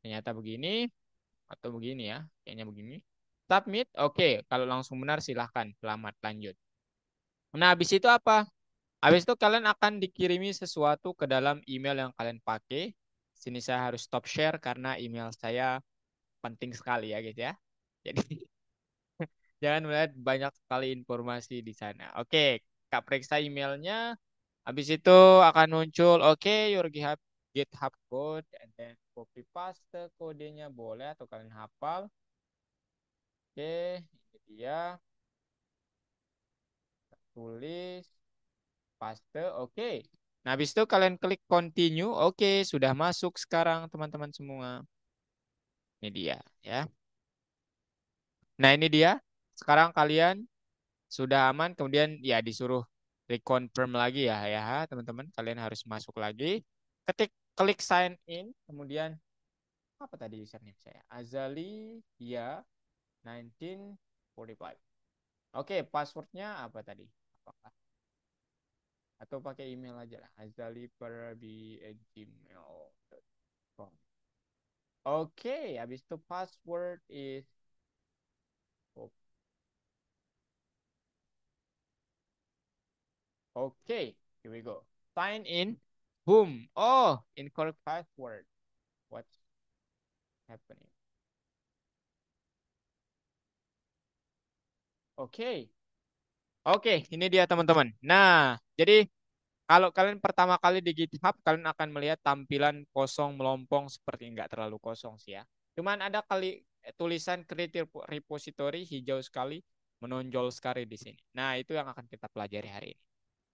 Ternyata begini. Atau begini ya. Kayaknya begini. Submit. Oke, okay. Kalau langsung benar silahkan. Selamat lanjut. Nah, habis itu apa? Habis itu kalian akan dikirimi sesuatu ke dalam email yang kalian pakai. Sini saya harus stop share karena email saya penting sekali ya guys ya. Jadi jangan melihat banyak sekali informasi di sana. Oke, Kak periksa emailnya. Habis itu akan muncul, oke, your GitHub code, and then copy paste kodenya boleh atau kalian hafal. Oke, ini dia. Tulis. Paste, oke. Nah, habis itu kalian klik continue. Oke, sudah masuk sekarang teman-teman semua. Ini dia, ya. Nah, ini dia. Sekarang kalian sudah aman, kemudian ya disuruh reconfirm lagi ya, ya, teman-teman. Kalian harus masuk lagi. Klik sign in, kemudian apa tadi username saya? Azali, ya, 1945. Oke, passwordnya apa tadi? Apakah atau pakai email aja lah, azaliparabi@gmail.com. Oke, habis itu password is oke, here we go. Sign in. Boom. Oh, incorrect password. What's happening? Oke. Oke, ini dia teman-teman. Nah, jadi kalau kalian pertama kali di GitHub, kalian akan melihat tampilan kosong melompong seperti nggak terlalu kosong sih ya. Cuman ada kali tulisan create repository hijau sekali, menonjol sekali di sini. Nah, itu yang akan kita pelajari hari ini.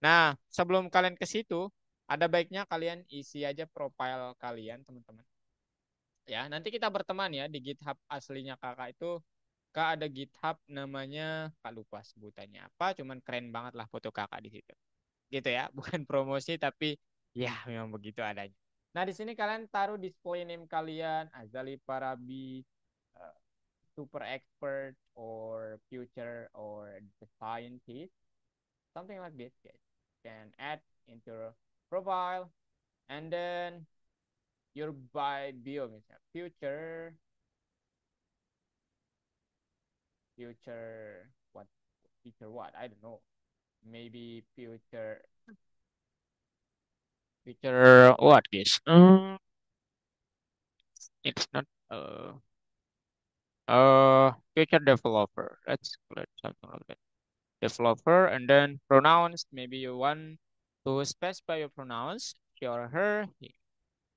Nah, sebelum kalian ke situ, ada baiknya kalian isi aja profile kalian, teman-teman. Ya, nanti kita berteman ya di GitHub aslinya kakak itu. Kak ada GitHub namanya, kak lupa sebutannya apa, cuman keren banget lah foto kakak di situ. Gitu ya, bukan promosi tapi ya memang begitu adanya. Nah, di sini kalian taruh display name kalian, Azali Parabi, uh, super expert or future or the scientist, something like this, guys. Can add into your profile and then your bio misalnya future what future what I don't know, maybe future what guys, it's not future developer, let's call it something like that, developer, and then pronouns, maybe you want to specify your pronouns, she or her,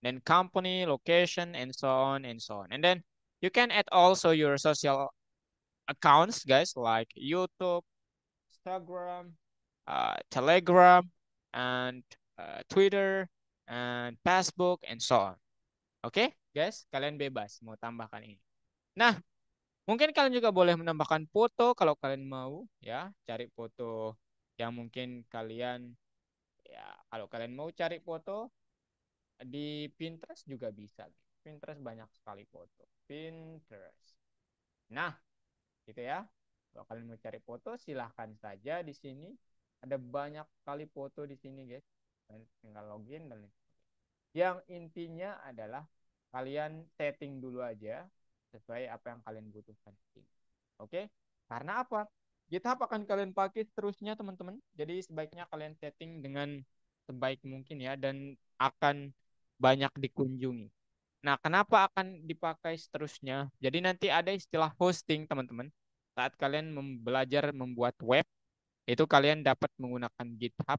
then company, location, and so on and so on. And then you can add also your social accounts, guys, like YouTube, Instagram, Telegram, and Twitter, and Facebook, and so on. Oke, guys, kalian bebas mau tambahkan ini. Nah, mungkin kalian juga boleh menambahkan foto kalau kalian mau, ya, cari foto yang mungkin kalian, ya, kalau kalian mau cari foto di Pinterest juga bisa. Pinterest banyak sekali foto. Pinterest. Nah, gitu ya. Kalau kalian mau cari foto, silahkan saja di sini. Ada banyak sekali foto di sini, guys. Dan tinggal login dan lain sebagainya. Yang intinya adalah kalian setting dulu aja sesuai apa yang kalian butuhkan. Oke? Karena apa? GitHub akan kalian pakai seterusnya, teman-teman. Jadi sebaiknya kalian setting dengan sebaik mungkin ya, dan akan banyak dikunjungi. Nah, kenapa akan dipakai seterusnya? Jadi nanti ada istilah hosting, teman-teman. Saat kalian belajar membuat web, itu kalian dapat menggunakan GitHub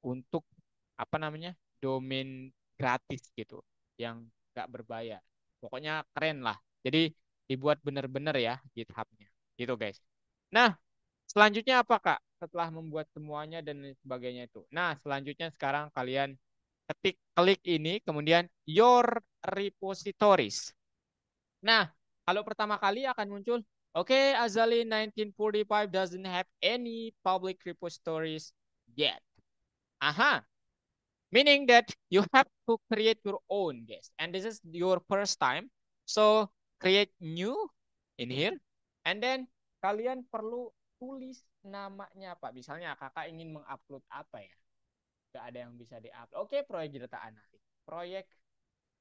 untuk apa namanya? Domain gratis gitu, yang nggak berbayar. Pokoknya keren lah. Jadi dibuat benar-benar ya GitHub-nya. Gitu, guys. Nah, selanjutnya apa, Kak? Setelah membuat semuanya dan lain sebagainya itu. Nah, selanjutnya sekarang kalian klik ini, kemudian your repositories. Nah, kalau pertama kali akan muncul, okay, Azali 1945 doesn't have any public repositories yet. Aha, meaning that you have to create your own, guys. And this is your first time. So, create new in here. And then, kalian perlu tulis namanya apa. Misalnya, kakak ingin mengupload apa ya? Gak ada yang bisa di-upload. Oke, proyek data analis. Proyek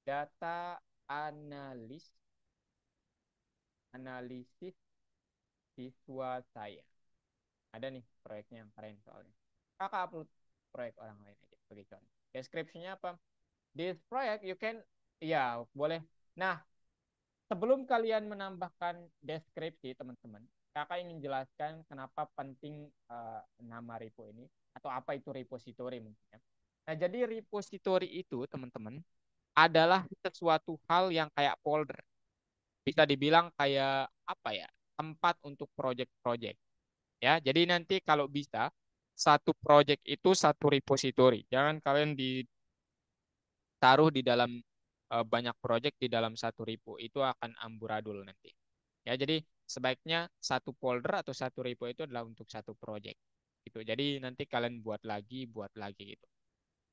data analisis siswa saya. Ada nih proyeknya yang keren soalnya. Kakak upload proyek orang lain aja sebagai contoh. Deskripsinya apa? This project you can, ya boleh. Nah, sebelum kalian menambahkan deskripsi, teman-teman, kakak ingin jelaskan kenapa penting nama repo ini, atau apa itu repository mungkin ya. Nah, jadi repository itu, teman-teman, adalah sesuatu hal yang kayak folder. Bisa dibilang kayak apa ya? Tempat untuk project-project. Ya, jadi nanti kalau bisa satu project itu satu repository. Jangan kalian ditaruh di dalam banyak project di dalam satu repo. Itu akan amburadul nanti. Ya, jadi sebaiknya satu folder atau satu repo itu adalah untuk satu project. Gitu. Jadi nanti kalian buat lagi gitu.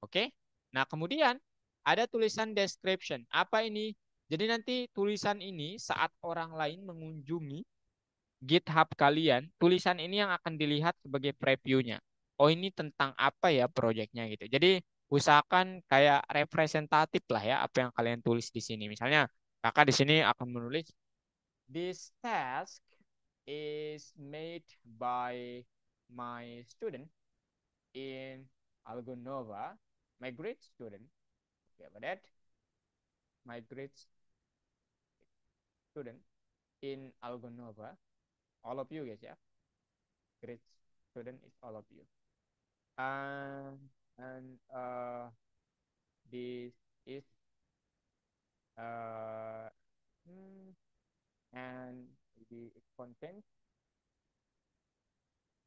Oke? Nah, kemudian ada tulisan description. Apa ini? Jadi nanti tulisan ini saat orang lain mengunjungi GitHub kalian, tulisan ini yang akan dilihat sebagai previewnya. Oh, ini tentang apa ya proyeknya gitu. Jadi usahakan kayak representatif lah ya apa yang kalian tulis di sini. Misalnya kakak di sini akan menulis this task is made by my student in Algonova, my great student. Okay, but that my great student in Algonova, all of you guys ya. Great student is all of you. And this is uh, and the content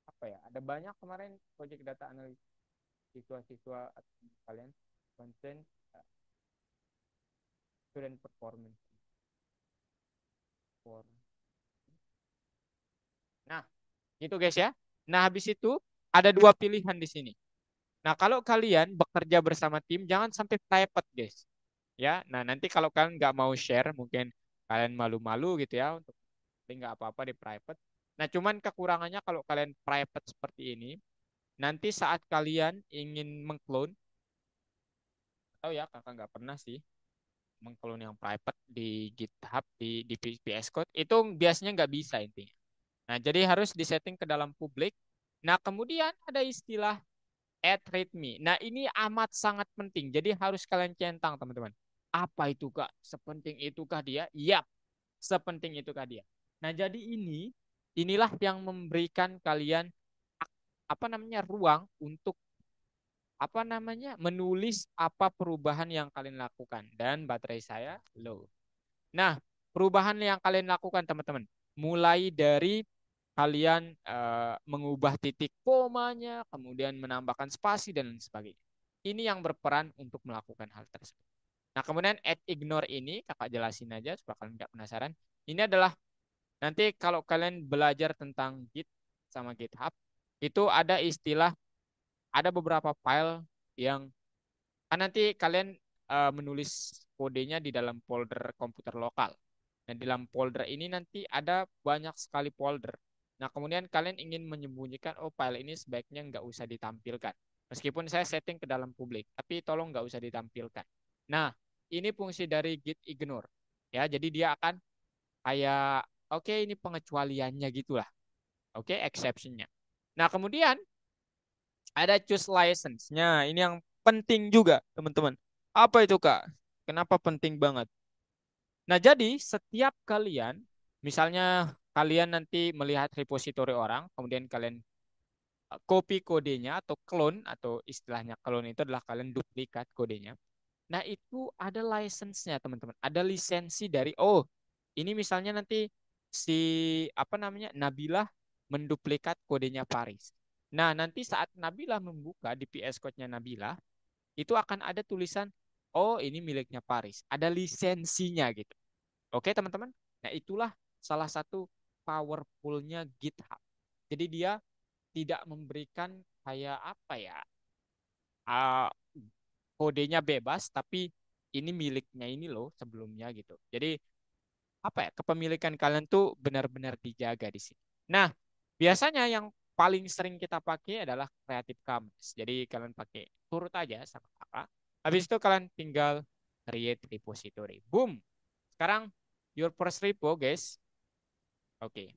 apa ya? Ada banyak kemarin project data analysis siswa-siswa kalian content student performance. Nah, gitu guys ya. Nah, habis itu ada dua pilihan di sini. Nah, kalau kalian bekerja bersama tim, jangan sampai private, guys. Ya, nah nanti kalau kalian nggak mau share, mungkin kalian malu-malu gitu ya, untuk nggak apa-apa di private. Nah, cuman kekurangannya kalau kalian private seperti ini, nanti saat kalian ingin mengclone, atau ya kakak nggak pernah sih mengclone yang private di GitHub, di VS Code, itu biasanya nggak bisa intinya. Nah, jadi harus disetting ke dalam publik. Nah, kemudian ada istilah add readme. Nah, ini amat sangat penting. Jadi harus kalian centang, teman-teman. Apa itu, Kak? Sepenting itukah dia? Yap, sepenting itukah dia. Nah, jadi inilah yang memberikan kalian apa namanya ruang untuk apa namanya menulis apa perubahan yang kalian lakukan, dan baterai saya low. Nah, perubahan yang kalian lakukan, teman-teman, mulai dari kalian mengubah titik komanya, kemudian menambahkan spasi dan lain sebagainya. Ini yang berperan untuk melakukan hal tersebut. Nah, kemudian add ignore ini kakak jelasin aja supaya kalian nggak penasaran. Ini adalah nanti kalau kalian belajar tentang Git sama GitHub, itu ada istilah, ada beberapa file yang kan nanti kalian menulis kodenya di dalam folder komputer lokal. Dan di dalam folder ini nanti ada banyak sekali folder. Nah, kemudian kalian ingin menyembunyikan, oh file ini sebaiknya nggak usah ditampilkan. Meskipun saya setting ke dalam publik, tapi tolong nggak usah ditampilkan. Nah, ini fungsi dari git ignore. Ya, jadi dia akan kayak, oke, ini pengecualiannya gitulah. Oke, exception-nya. Nah, kemudian ada choose license-nya. Ini yang penting juga, teman-teman. Apa itu, Kak? Kenapa penting banget? Nah, jadi setiap kalian, misalnya kalian nanti melihat repositori orang, kemudian kalian copy kodenya atau clone, atau istilahnya clone itu adalah kalian duplikat kodenya. Nah, itu ada license-nya, teman-teman. Ada lisensi dari, oh, ini misalnya nanti si, apa namanya, Nabilah menduplikat kodenya Paris. Nah, nanti saat Nabilah membuka di PS Code-nya Nabilah, itu akan ada tulisan, oh, ini miliknya Paris. Ada lisensinya gitu. Oke, teman-teman. Nah, itulah salah satu powerful-nya GitHub. Jadi dia tidak memberikan kayak apa ya, uh, kodenya bebas, tapi ini miliknya ini loh sebelumnya gitu. Jadi apa ya, kepemilikan kalian tuh benar-benar dijaga di sini. Nah, biasanya yang paling sering kita pakai adalah Creative Commons. Jadi kalian pakai turut aja sama kakak. Habis itu kalian tinggal create repository. Boom. Sekarang your first repo, guys. Oke.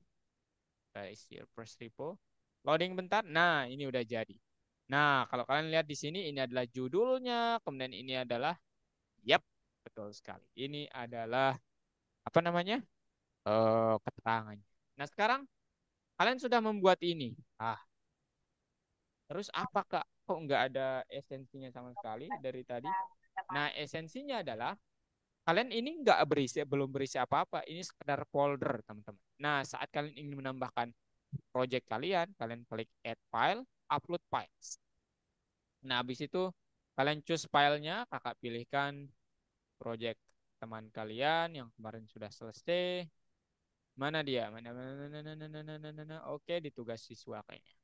Guys, your first repo. Loading bentar. Nah, ini udah jadi. Nah, kalau kalian lihat di sini, ini adalah judulnya. Kemudian ini adalah, yap, betul sekali. Ini adalah, apa namanya, keterangannya. Nah, sekarang kalian sudah membuat ini. Terus apa, Kak? Kok nggak ada esensinya sama sekali dari tadi? Nah, esensinya adalah, kalian ini nggak berisi, belum berisi apa-apa. Ini sekedar folder, teman-teman. Nah, saat kalian ingin menambahkan project kalian, kalian klik add file, upload files. Nah, habis itu kalian choose filenya, kakak pilihkan project teman kalian yang kemarin sudah selesai. Mana dia? Oke, di tugas siswa kayaknya.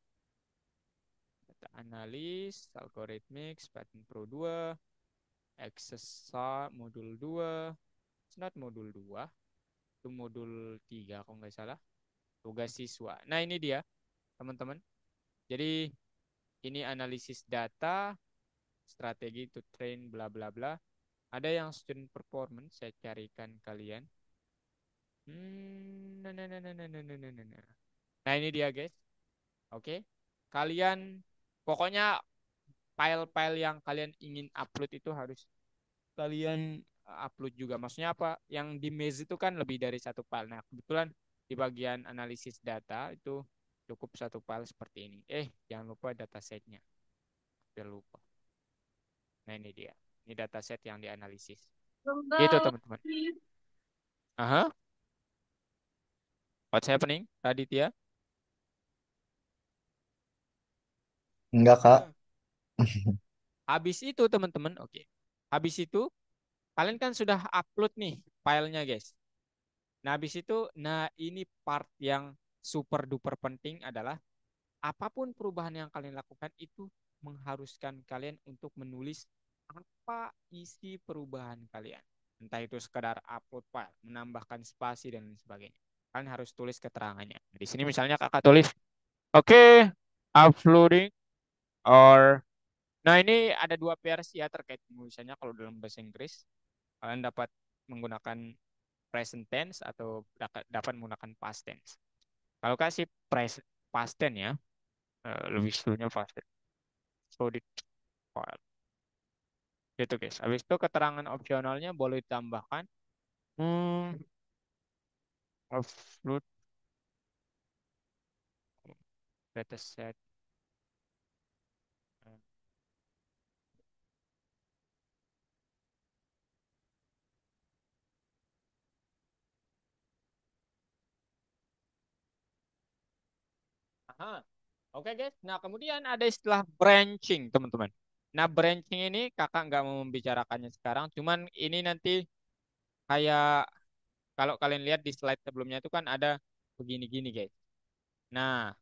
Data analis, algorithmics, Python Pro 2, access modul 2. It's not modul 2, itu modul 3 kalau nggak salah. Tugas siswa. Nah, ini dia, teman-teman. Jadi ini analisis data, strategi to train, bla bla bla. Ada yang student performance, saya carikan kalian. Nah, ini dia, guys. Oke. Kalian pokoknya file-file yang kalian ingin upload itu harus kalian upload juga. Maksudnya apa? Yang di Maze itu kan lebih dari satu file. Nah, kebetulan di bagian analisis data itu Cukup satu file seperti ini. Jangan lupa datasetnya. Udah lupa. Nah, ini dia. Ini dataset yang dianalisis. Gitu, Enggak. teman-teman. Aha, what's happening, Raditya? Enggak, Kak. Nah, habis itu, teman-teman, oke. Habis itu, kalian kan sudah upload nih filenya, guys. Nah, habis itu, ini part yang super duper penting adalah apapun perubahan yang kalian lakukan itu mengharuskan kalian untuk menulis apa isi perubahan kalian. Entah itu sekedar upload file, menambahkan spasi dan lain sebagainya. Kalian harus tulis keterangannya. Di sini misalnya kakak tulis, oke, uploading or nah ini ada dua versi ya terkait penulisannya. Kalau dalam bahasa Inggris, kalian dapat menggunakan present tense atau dapat menggunakan past tense. Kalau kasih past tense ya, lebih seluruhnya past tense. So di file. Gitu guys. Habis itu keterangan opsionalnya boleh ditambahkan. Hmm, upload dataset. Aha. Oke guys. Nah kemudian ada istilah branching teman-teman. Nah branching ini kakak nggak mau membicarakannya sekarang. Cuman ini nanti kayak kalau kalian lihat di slide sebelumnya itu kan ada begini-gini guys. Nah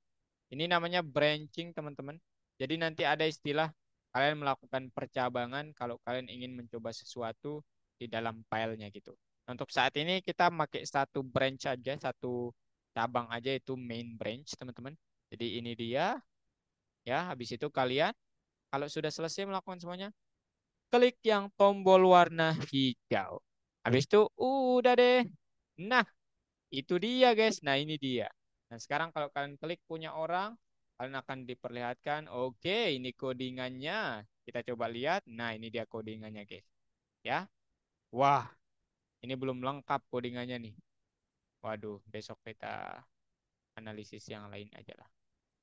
ini namanya branching teman-teman. Jadi nanti ada istilah kalian melakukan percabangan kalau kalian ingin mencoba sesuatu di dalam filenya gitu. Untuk saat ini kita pakai satu branch aja, satu cabang aja itu main branch teman-teman. Jadi ini dia ya. Habis itu kalian kalau sudah selesai melakukan semuanya, klik yang tombol warna hijau. Habis itu udah deh. Nah, itu dia guys. Nah, ini dia. Nah, sekarang kalau kalian klik punya orang, kalian akan diperlihatkan, oke, ini codingannya. Kita coba lihat. Nah, ini dia codingannya guys. Ya. Wah, ini belum lengkap codingannya nih. Waduh, besok kita analisis yang lain aja lah.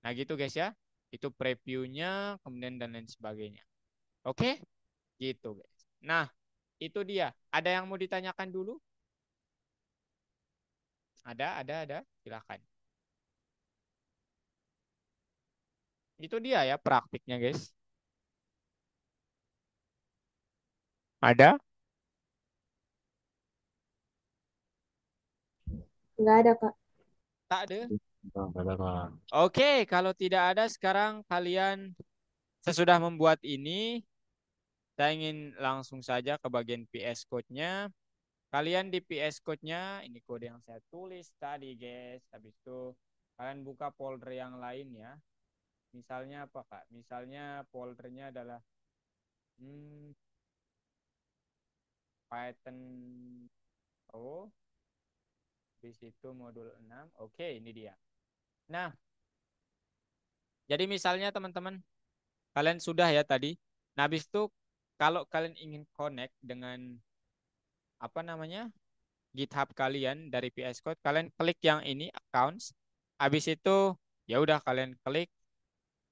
Nah, gitu guys ya. Itu previewnya, kemudian dan lain sebagainya. Oke, gitu guys. Nah, itu dia. Ada yang mau ditanyakan dulu? Ada. Silakan. Itu dia ya praktiknya guys. Ada? Enggak ada, Kak. Tak ada. Nggak ada, Kak. Oke, kalau tidak ada sekarang kalian sesudah membuat ini, saya ingin langsung saja ke bagian PS Code-nya. Kalian di PS Code-nya, ini kode yang saya tulis tadi guys. Habis itu kalian buka folder yang lain ya. Misalnya apa Kak? Misalnya foldernya adalah Python Pro. Di situ modul 6. Oke, ini dia. Nah, jadi misalnya teman-teman, kalian sudah ya tadi. Nah, habis itu kalau kalian ingin connect dengan apa namanya? GitHub kalian dari VS Code, kalian klik yang ini accounts. Habis itu ya udah kalian klik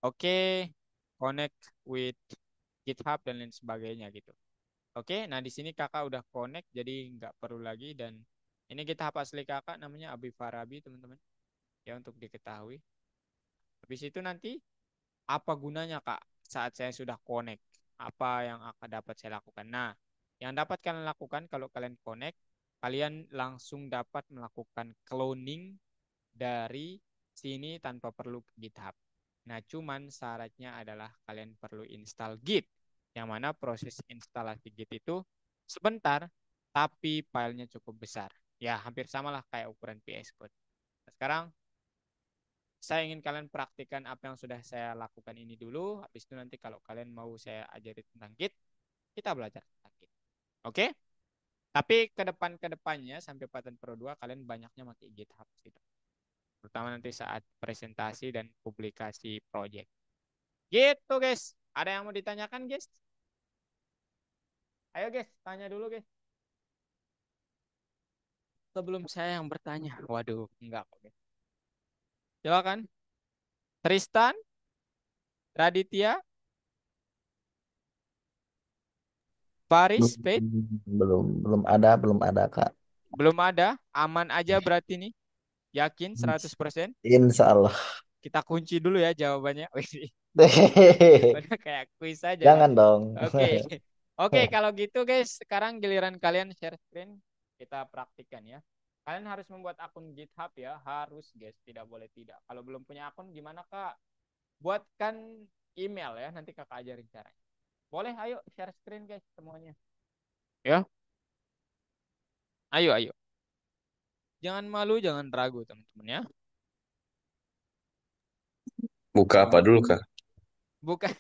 oke, connect with GitHub dan lain sebagainya gitu. Oke, nah di sini kakak udah connect jadi nggak perlu lagi dan ini GitHub asli kakak namanya Abi Farabi teman-teman ya untuk diketahui. Habis itu nanti apa gunanya Kak saat saya sudah connect? Apa yang akan dapat saya lakukan? Nah, yang dapat kalian lakukan kalau kalian connect, kalian langsung dapat melakukan cloning dari sini tanpa perlu ke GitHub. Nah, cuman syaratnya adalah kalian perlu install Git. Yang mana proses instalasi Git itu sebentar, tapi filenya cukup besar. Ya, hampir samalah kayak ukuran VS Code. Nah, sekarang saya ingin kalian praktikkan apa yang sudah saya lakukan ini dulu. Habis itu nanti kalau kalian mau saya ajari tentang Git, kita belajar tentang Git. Oke? Tapi ke depannya sampai Python Pro 2 kalian banyaknya pakai GitHub gitu. Terutama nanti saat presentasi dan publikasi project. Gitu guys. Ada yang mau ditanyakan guys? Ayo guys, tanya dulu guys. Sebelum saya yang bertanya. Waduh, enggak kok guys. Silakan. Tristan, Raditya, Belum, Paris, Faith, belum ada Kak. belum ada. Aman aja berarti nih. Yakin 100%. Insya Allah. Kita kunci dulu ya jawabannya. Wih, udah kayak kuis aja nih. Jangan dong. Oke. Oke, kalau gitu guys, sekarang giliran kalian share screen. Kita praktikkan ya. Kalian harus membuat akun GitHub ya. Harus guys, tidak boleh tidak. Kalau belum punya akun gimana Kak? Buatkan email ya. Nanti Kakak ajarin caranya. Boleh, ayo share screen guys semuanya. Ya, ayo, ayo. Jangan malu, jangan ragu teman-teman ya. Buka apa dulu Kak? Bukan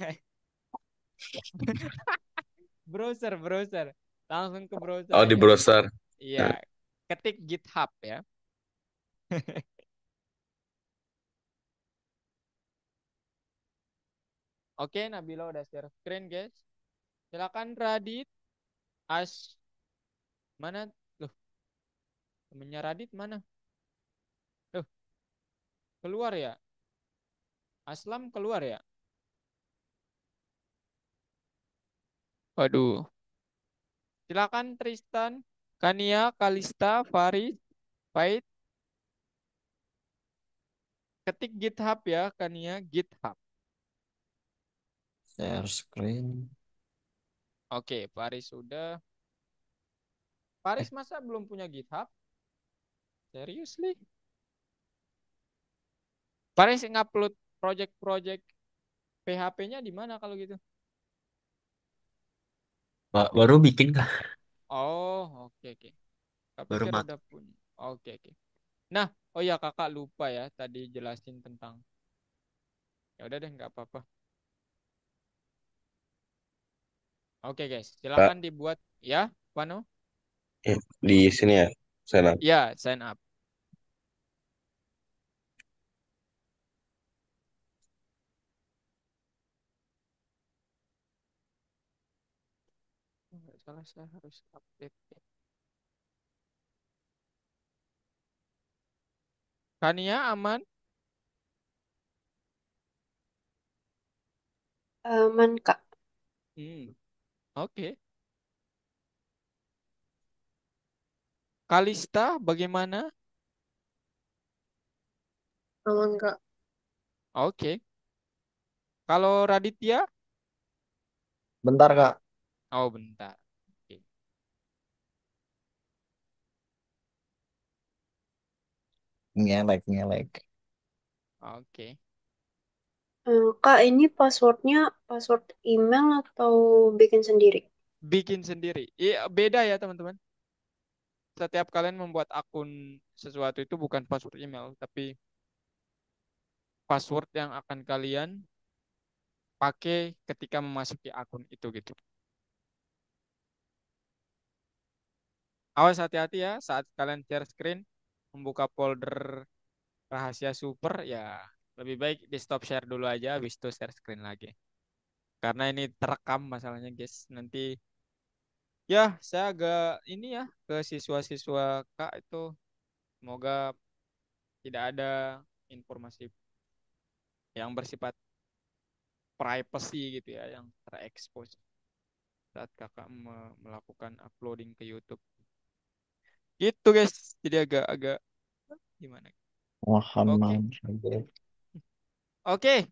browser, browser. Langsung ke browser Oh, di aja. browser. Iya, ketik GitHub ya. Oke, Nabila udah share screen, guys. Silakan Radit, As, mana? Loh, temennya Radit mana? Loh, keluar ya? Aslam keluar ya? Waduh. Silakan Tristan, Kania, Kalista, Faris, Pait. Ketik GitHub ya, Kania, GitHub. Share screen. Oke, Faris sudah. Faris masa belum punya GitHub? Seriously? Faris ngupload project-project PHP-nya di mana kalau gitu? Baru bikin kah? Oh, oke oke. Kak Baru pikir mat. udah punya. Oke oke. Nah, oh ya kakak lupa ya tadi jelasin tentang. Ya udah deh, nggak apa-apa. Oke guys, Kak, silakan dibuat ya, Pano. di sini ya. Sana. Ya, sign up. Oh, nggak salah, saya harus update. Kania aman? Aman, Kak. Hmm, oke. Kalista bagaimana? Aman, Kak. Oke. Kalau Raditya? Bentar Kak. Oh, bentar. Oke. Ngelek, ngelek. Oke. Kak, ini passwordnya password email atau bikin sendiri? Bikin sendiri. Iya, beda ya teman-teman. Setiap kalian membuat akun sesuatu itu bukan password email, tapi password yang akan kalian pakai ketika memasuki akun itu gitu. Awas hati-hati ya saat kalian share screen membuka folder rahasia super ya lebih baik di stop share dulu aja habis itu share screen lagi. Karena ini terekam masalahnya guys. Nanti ya saya agak ini ya ke siswa-siswa Kak itu semoga tidak ada informasi yang bersifat privacy gitu ya yang terekspos saat kakak melakukan uploading ke YouTube. Gitu guys. Jadi agak-agak gimana? Oke. Muhammad. Oke.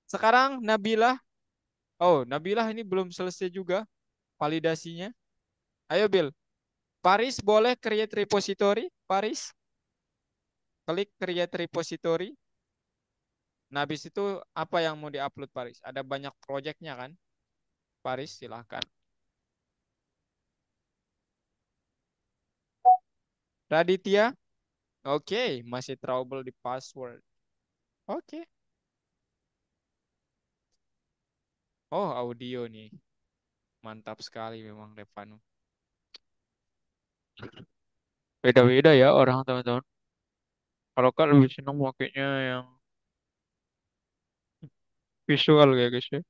Sekarang Nabilah. Oh, Nabilah ini belum selesai juga validasinya. Ayo Bill. Paris boleh create repository? Paris, klik create repository. Nah, habis itu apa yang mau diupload Paris? Ada banyak projectnya kan? Paris, silahkan. Raditya, oke, masih trouble di password. Oke. Oh, audio nih. Mantap sekali memang Revanu. Beda-beda ya orang teman-teman. Kalau kan lebih senang pakainya yang visual ya guys ya.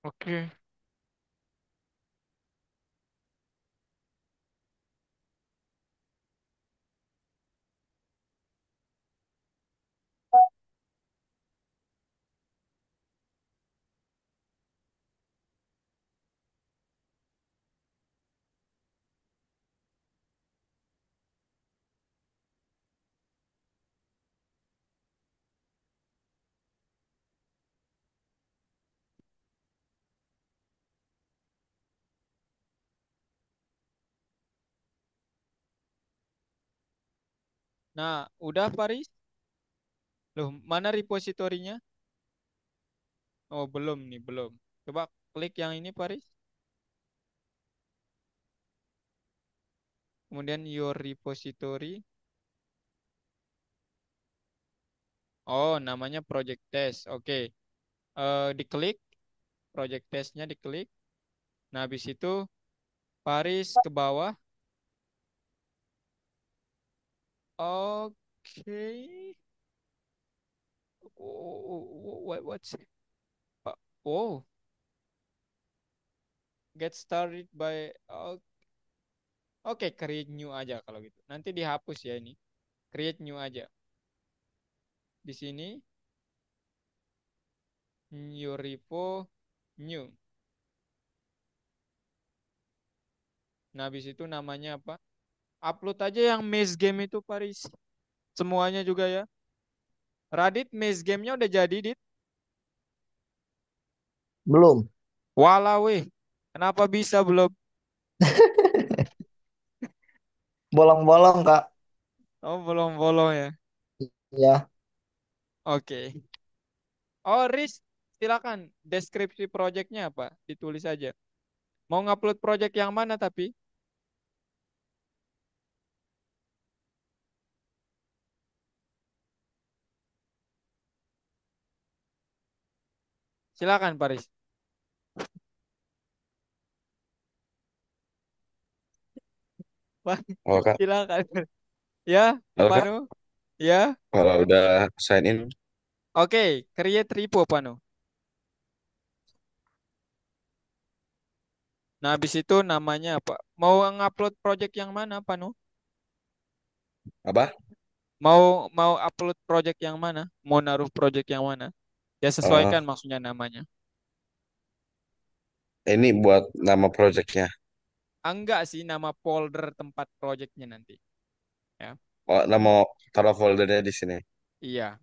Oke. Nah, udah Paris? Loh, mana repositorinya? Oh, belum nih, belum. Coba klik yang ini, Paris. Kemudian your repository. Oh, namanya project test. Oke. Diklik, project testnya diklik. Nah, habis itu Paris ke bawah. Oke. What's oh, get started by oke, create new aja kalau gitu. Nanti dihapus ya ini. Create new aja. Di sini new repo new. Nah, habis itu namanya apa? Upload aja yang maze game itu Paris. Semuanya juga ya. Radit maze gamenya udah jadi, Dit. Belum. Walah weh. Kenapa bisa belum? Bolong-bolong, Kak. Oh, belum bolong ya. Ya. Oke. Oh, Riz, silakan. Deskripsi projectnya apa? Ditulis aja. Mau ngupload project yang mana tapi? Silakan, Paris. Wah, Kalau Kak, silakan. Ya, kalau Kak, Panu. Ya. kalau udah sign in, Oke, create repo, Panu. Nah, habis itu namanya apa? Mau ngupload project yang mana, Panu? apa? Mau mau upload project yang mana? Mau naruh project yang mana? Ya Eh, sesuaikan maksudnya namanya. ini buat nama projectnya. Enggak sih, nama folder tempat projectnya nanti. Ya, Oh, nama taruh foldernya di sini. iya.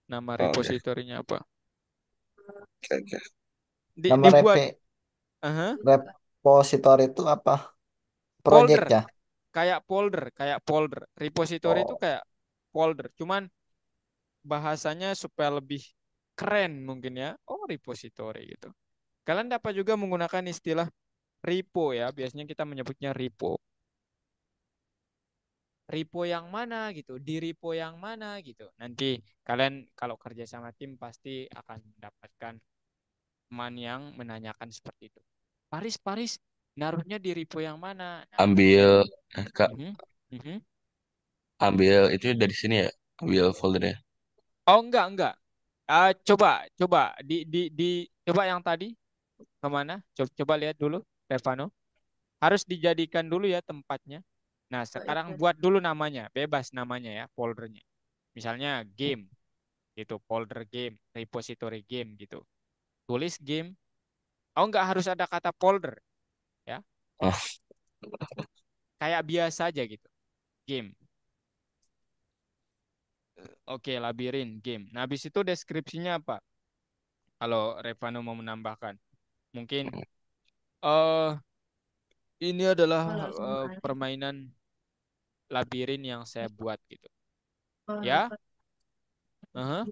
Nama Oh, oke, repositorinya apa? oke, oke. Nama Dibuat, aha, repositori itu apa? Project folder. ya? Kayak folder. Repository itu Oh. kayak folder. Cuman bahasanya supaya lebih keren mungkin ya. Oh, repository gitu. Kalian dapat juga menggunakan istilah repo ya. Biasanya kita menyebutnya repo. Repo yang mana gitu, di repo yang mana gitu. Nanti kalian kalau kerja sama tim pasti akan mendapatkan teman yang menanyakan seperti itu. Paris, naruhnya di repo yang mana? Nah, Ambil, Kak, mhm, mhm. ambil itu dari sini ya. Ambil foldernya. Oh enggak. Coba coba yang tadi kemana? Coba lihat dulu, Stefano. Harus dijadikan dulu ya tempatnya. Nah, sekarang buat dulu namanya, bebas namanya ya, foldernya. Misalnya game, gitu, folder game, repository game gitu. Tulis game. Oh, nggak harus ada kata folder, ya. Oh, Kayak biasa aja gitu, game. Oke, labirin game. Nah, habis itu deskripsinya apa? Kalau Revano mau menambahkan, mungkin eh ini adalah permainan labirin yang saya buat gitu. Ya, aha.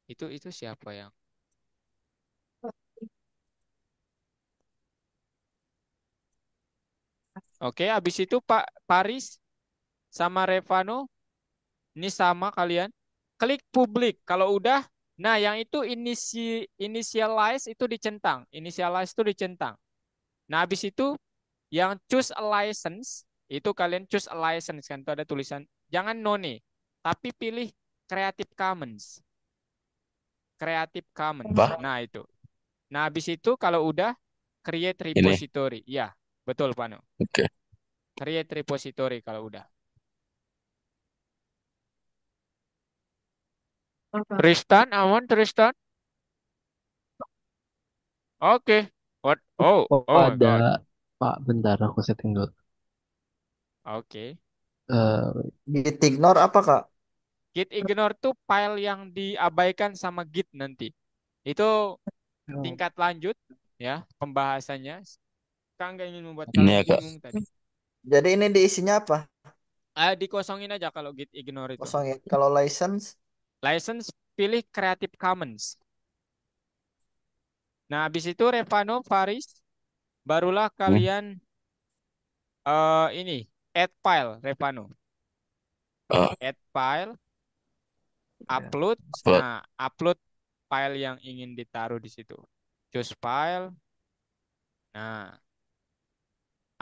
Itu siapa yang? Oke, habis itu Pak Paris sama Revano, ini sama kalian. Klik publik. Kalau udah, nah yang itu initialize itu dicentang. Initialize itu dicentang. Nah, habis itu yang choose a license, itu kalian choose a license kan itu ada tulisan jangan none, tapi pilih Creative Commons. Creative Commons. apa? Nah, itu. Nah, habis itu kalau udah create Ini, repository. Ya, betul, Pano. oke. Create repository kalau udah. Tristan, aman Tristan? Oke. What? Oh, Oh, oh my ada God. Pak, bentar aku setting dulu. Oke. Eh, Git ignore apa Kak? Git ignore tuh file yang diabaikan sama Git nanti. Itu Oh. tingkat lanjut ya pembahasannya. Kak nggak ingin membuat Ini kalian ya, Kak. bingung tadi. Jadi ini diisinya apa? Dikosongin aja kalau Git ignore itu. Kosong ya. Kalau license, License pilih Creative Commons. Nah, habis itu Revano, Faris, barulah Hmm? kalian ini add file Revano. Oh, Add file, ya. upload. upload. Nah, upload file yang ingin ditaruh di situ. Choose file. Nah,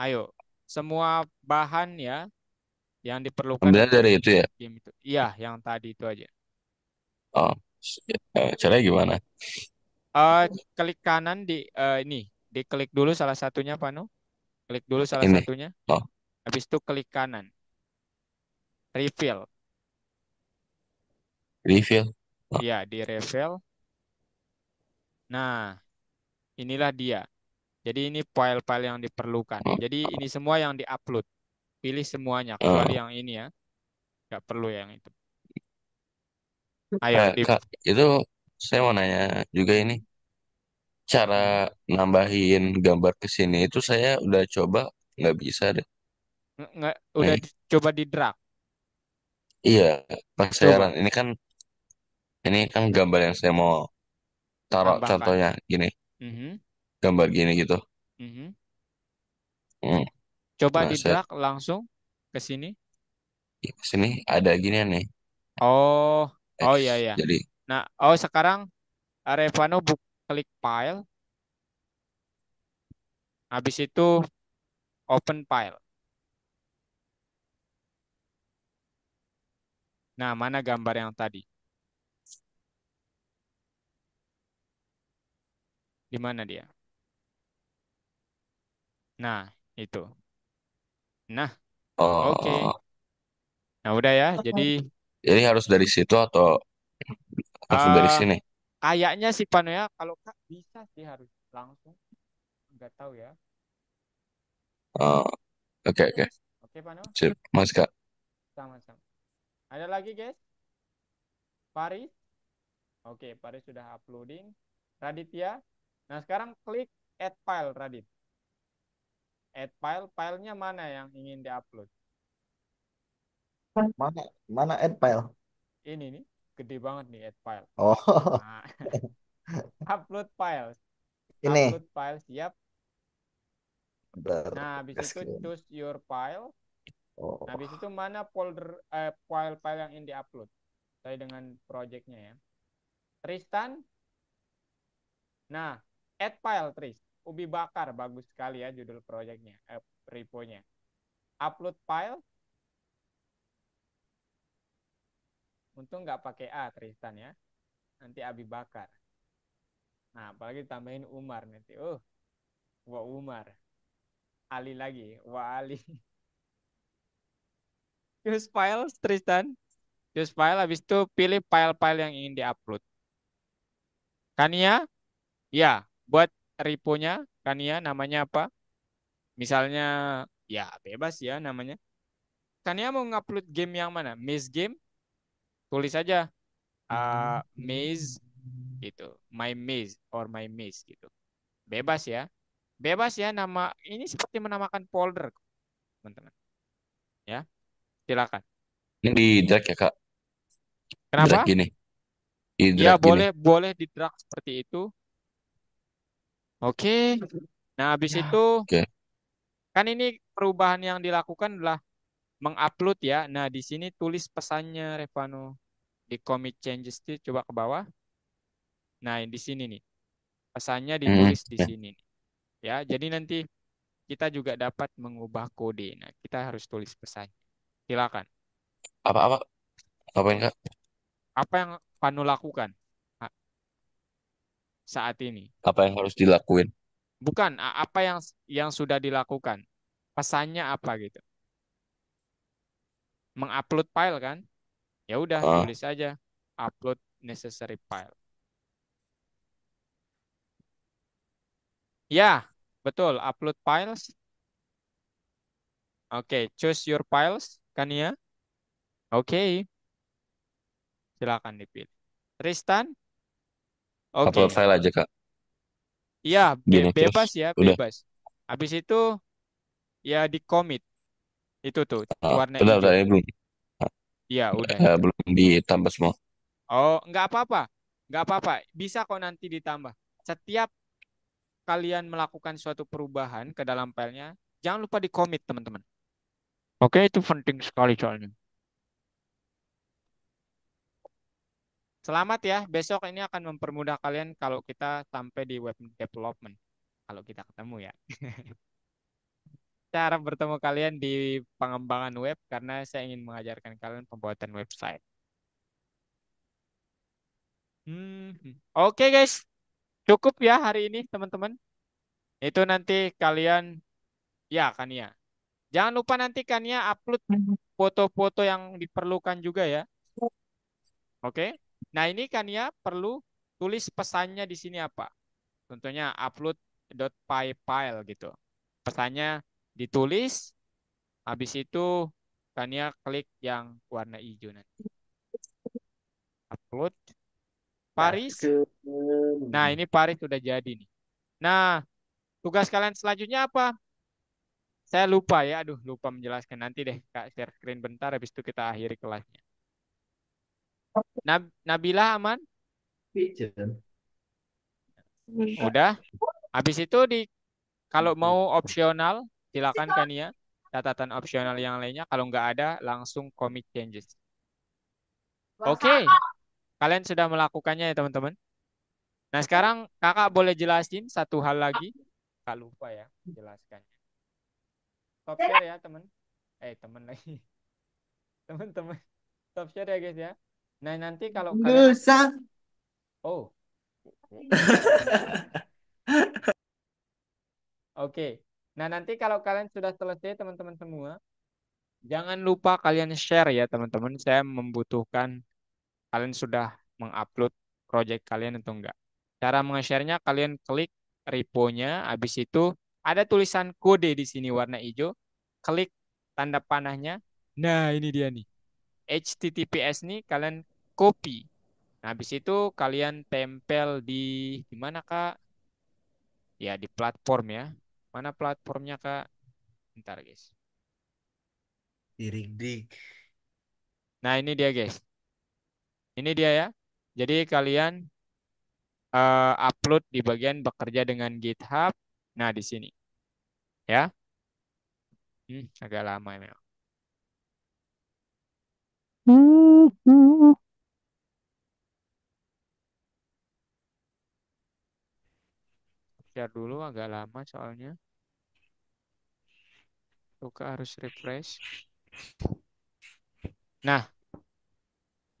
ayo. Semua bahan ya yang diperlukan Ambilnya untuk dari itu ya. game itu. Iya, yang tadi itu aja. Oh, caranya gimana? eh Klik kanan di ini, diklik dulu salah satunya, Pano. Klik dulu salah Ini. satunya. Oh, Habis itu klik kanan, refill. refill. Oh, Iya, di refill. Nah, inilah dia. Jadi ini file-file yang diperlukan. oh, Jadi ini semua yang diupload. Pilih semuanya, kecuali oh. yang ini ya. Nggak perlu yang itu. Ayo, di Kak, itu saya mau nanya juga ini. Cara Mhm. nambahin gambar ke sini itu saya udah coba nggak bisa deh. Udah Nih, coba di drag. iya, pas saya Coba ini kan gambar yang saya mau taruh tambahkan. contohnya gini, Mhm, gambar gini gitu. mhm. Hmm. Coba Nah, di saya drag langsung ke sini. di sini ada gini nih, Oh, oh iya X. ya. Jadi, Nah, oh sekarang Revano klik file, habis itu open file. Nah, mana gambar yang tadi? Di mana dia? Nah, itu. Nah, oke. oh, Nah, udah ya. Jadi jadi harus dari situ atau langsung dari eh sini? kayaknya sih Pano ya, kalau Kak bisa sih harus langsung. Nggak tahu ya. Oh, oke oke. Oke, Pano? Sip, Mas Kak. Sama-sama. Ada lagi, guys? Paris? Oke, Paris sudah uploading. Raditya? Nah, sekarang klik add file, Radit. Add file, filenya mana yang ingin diupload? mana mana add file? Ini nih, gede banget nih add file. Oh, Nah, upload file. ini Upload file siap. bentar. Nah, habis itu Screen. choose your file. Nah, Oh, habis itu mana folder file-file yang ingin diupload. Saya dengan projectnya ya. Tristan. Nah, add file Tris. Ubi bakar bagus sekali ya judul projectnya, reponya. Upload file. Untung nggak pakai A Tristan ya. Nanti Abi bakar. Nah, apalagi tambahin Umar nanti. Wah Umar. Ali lagi. Wah Ali. Choose file Tristan. Choose file, habis itu pilih file-file yang ingin diupload. Kania, ya, buat reponya, Kania namanya apa? Misalnya, ya bebas ya namanya. Kania mau ngupload game yang mana? Maze game? Tulis aja Maze gitu. My Maze or My Maze gitu. Bebas ya. Bebas ya nama ini seperti menamakan folder, teman-teman. Ya, silakan. Ini di drag ya Kak? Drag Kenapa? gini, di Ya, drag gini. boleh boleh di drag seperti itu. Oke. Nah, habis itu Oke. kan ini perubahan yang dilakukan adalah mengupload ya. Nah, di sini tulis pesannya Revano. Di commit changes itu coba ke bawah. Nah, di sini nih. Pesannya Hmm, ditulis di ya. sini nih. Ya, jadi nanti kita juga dapat mengubah kode. Nah, kita harus tulis pesannya. Silakan. Apa-apa? Apain Kak? Apa yang Vano lakukan? Ah, saat ini. Apa yang harus dilakuin? Bukan apa yang sudah dilakukan. Pesannya apa gitu. Mengupload file kan? Ya udah Ah, tulis aja upload necessary file. Ya, betul, upload files. Oke, choose your files kan ya? Oke, silakan dipilih. Tristan? upload Oke. file aja Kak. Iya, Gini bebas terus ya, udah. bebas. Habis itu ya di commit. Itu tuh warna Udah hijau. ini belum. Iya, udah itu. Belum ditambah semua. Oh, nggak apa-apa. Nggak apa-apa. Bisa kok nanti ditambah. Setiap kalian melakukan suatu perubahan ke dalam filenya, jangan lupa di commit, teman-teman. Oke, itu penting sekali soalnya. Selamat ya, besok ini akan mempermudah kalian kalau kita sampai di web development. Kalau kita ketemu ya. Cara bertemu kalian di pengembangan web karena saya ingin mengajarkan kalian pembuatan website. Oke guys, cukup ya hari ini teman-teman. Itu nanti kalian ya kan ya. Jangan lupa nanti kan ya upload foto-foto yang diperlukan juga ya. Oke. Nah ini kan ya perlu tulis pesannya di sini apa. Contohnya upload.py file gitu. Pesannya ditulis, habis itu kan ya klik yang warna hijau nanti. Upload Paris. Nah ini Paris sudah jadi nih. Nah tugas kalian selanjutnya apa? Saya lupa ya, aduh lupa menjelaskan. Nanti deh Kak share screen bentar, habis itu kita akhiri kelasnya. Nabila aman? Udah? Habis itu kalau mau opsional, silakan kan ya. Catatan opsional yang lainnya, kalau nggak ada, langsung commit changes. Oke, kalian sudah melakukannya ya teman-teman. Nah sekarang kakak boleh jelasin satu hal lagi. Kak lupa ya, jelaskannya. Stop share ya teman. Teman lagi. Teman-teman, stop share ya guys ya. Nah nanti kalau kalian, oh, oke. Nah nanti kalau kalian sudah selesai teman-teman semua, jangan lupa kalian share ya teman-teman. Saya membutuhkan kalian sudah mengupload project kalian atau enggak. Cara menge-share-nya kalian klik repo-nya, habis itu ada tulisan kode di sini warna hijau, klik tanda panahnya. Nah, ini dia nih. HTTPS nih kalian copy. Nah, habis itu kalian tempel di mana Kak? Ya, di platform ya. Mana platformnya Kak? Bentar, guys. Dirik-dik. Nah, ini dia, guys. Ini dia ya. Jadi kalian upload di bagian bekerja dengan GitHub. Nah, di sini ya. Agak lama ya memang. Share dulu agak lama soalnya. Suka harus refresh. Nah,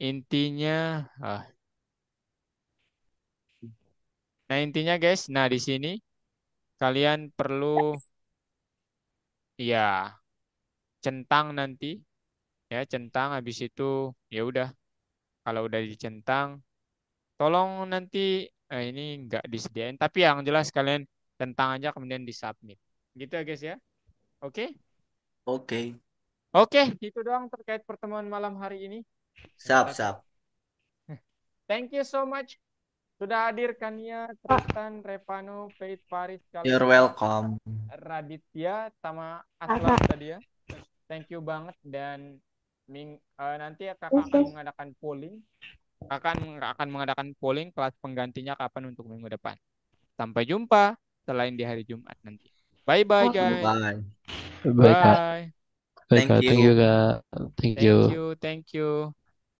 intinya nah intinya guys, nah di sini kalian perlu ya centang nanti ya, centang habis itu ya udah kalau udah dicentang tolong nanti ini nggak disediain tapi yang jelas kalian centang aja kemudian disubmit. Gitu ya guys ya. Oke? Oke. Oke, itu doang terkait pertemuan malam hari ini. Siap, Ternyata siap. thank you so much sudah hadir Kania, Tristan, Revano, Faith, Faris, You're Kalista, welcome. Raditya, sama Aslam tadi ya. Thank you banget dan nanti kakak akan mengadakan polling. Kakak akan mengadakan polling kelas penggantinya kapan untuk minggu depan. Sampai jumpa selain di hari Jumat nanti. Bye bye guys. Bye. Baik Kak. Bye. Baik Thank Kak. Thank you you. Kak. Thank you. Thank you.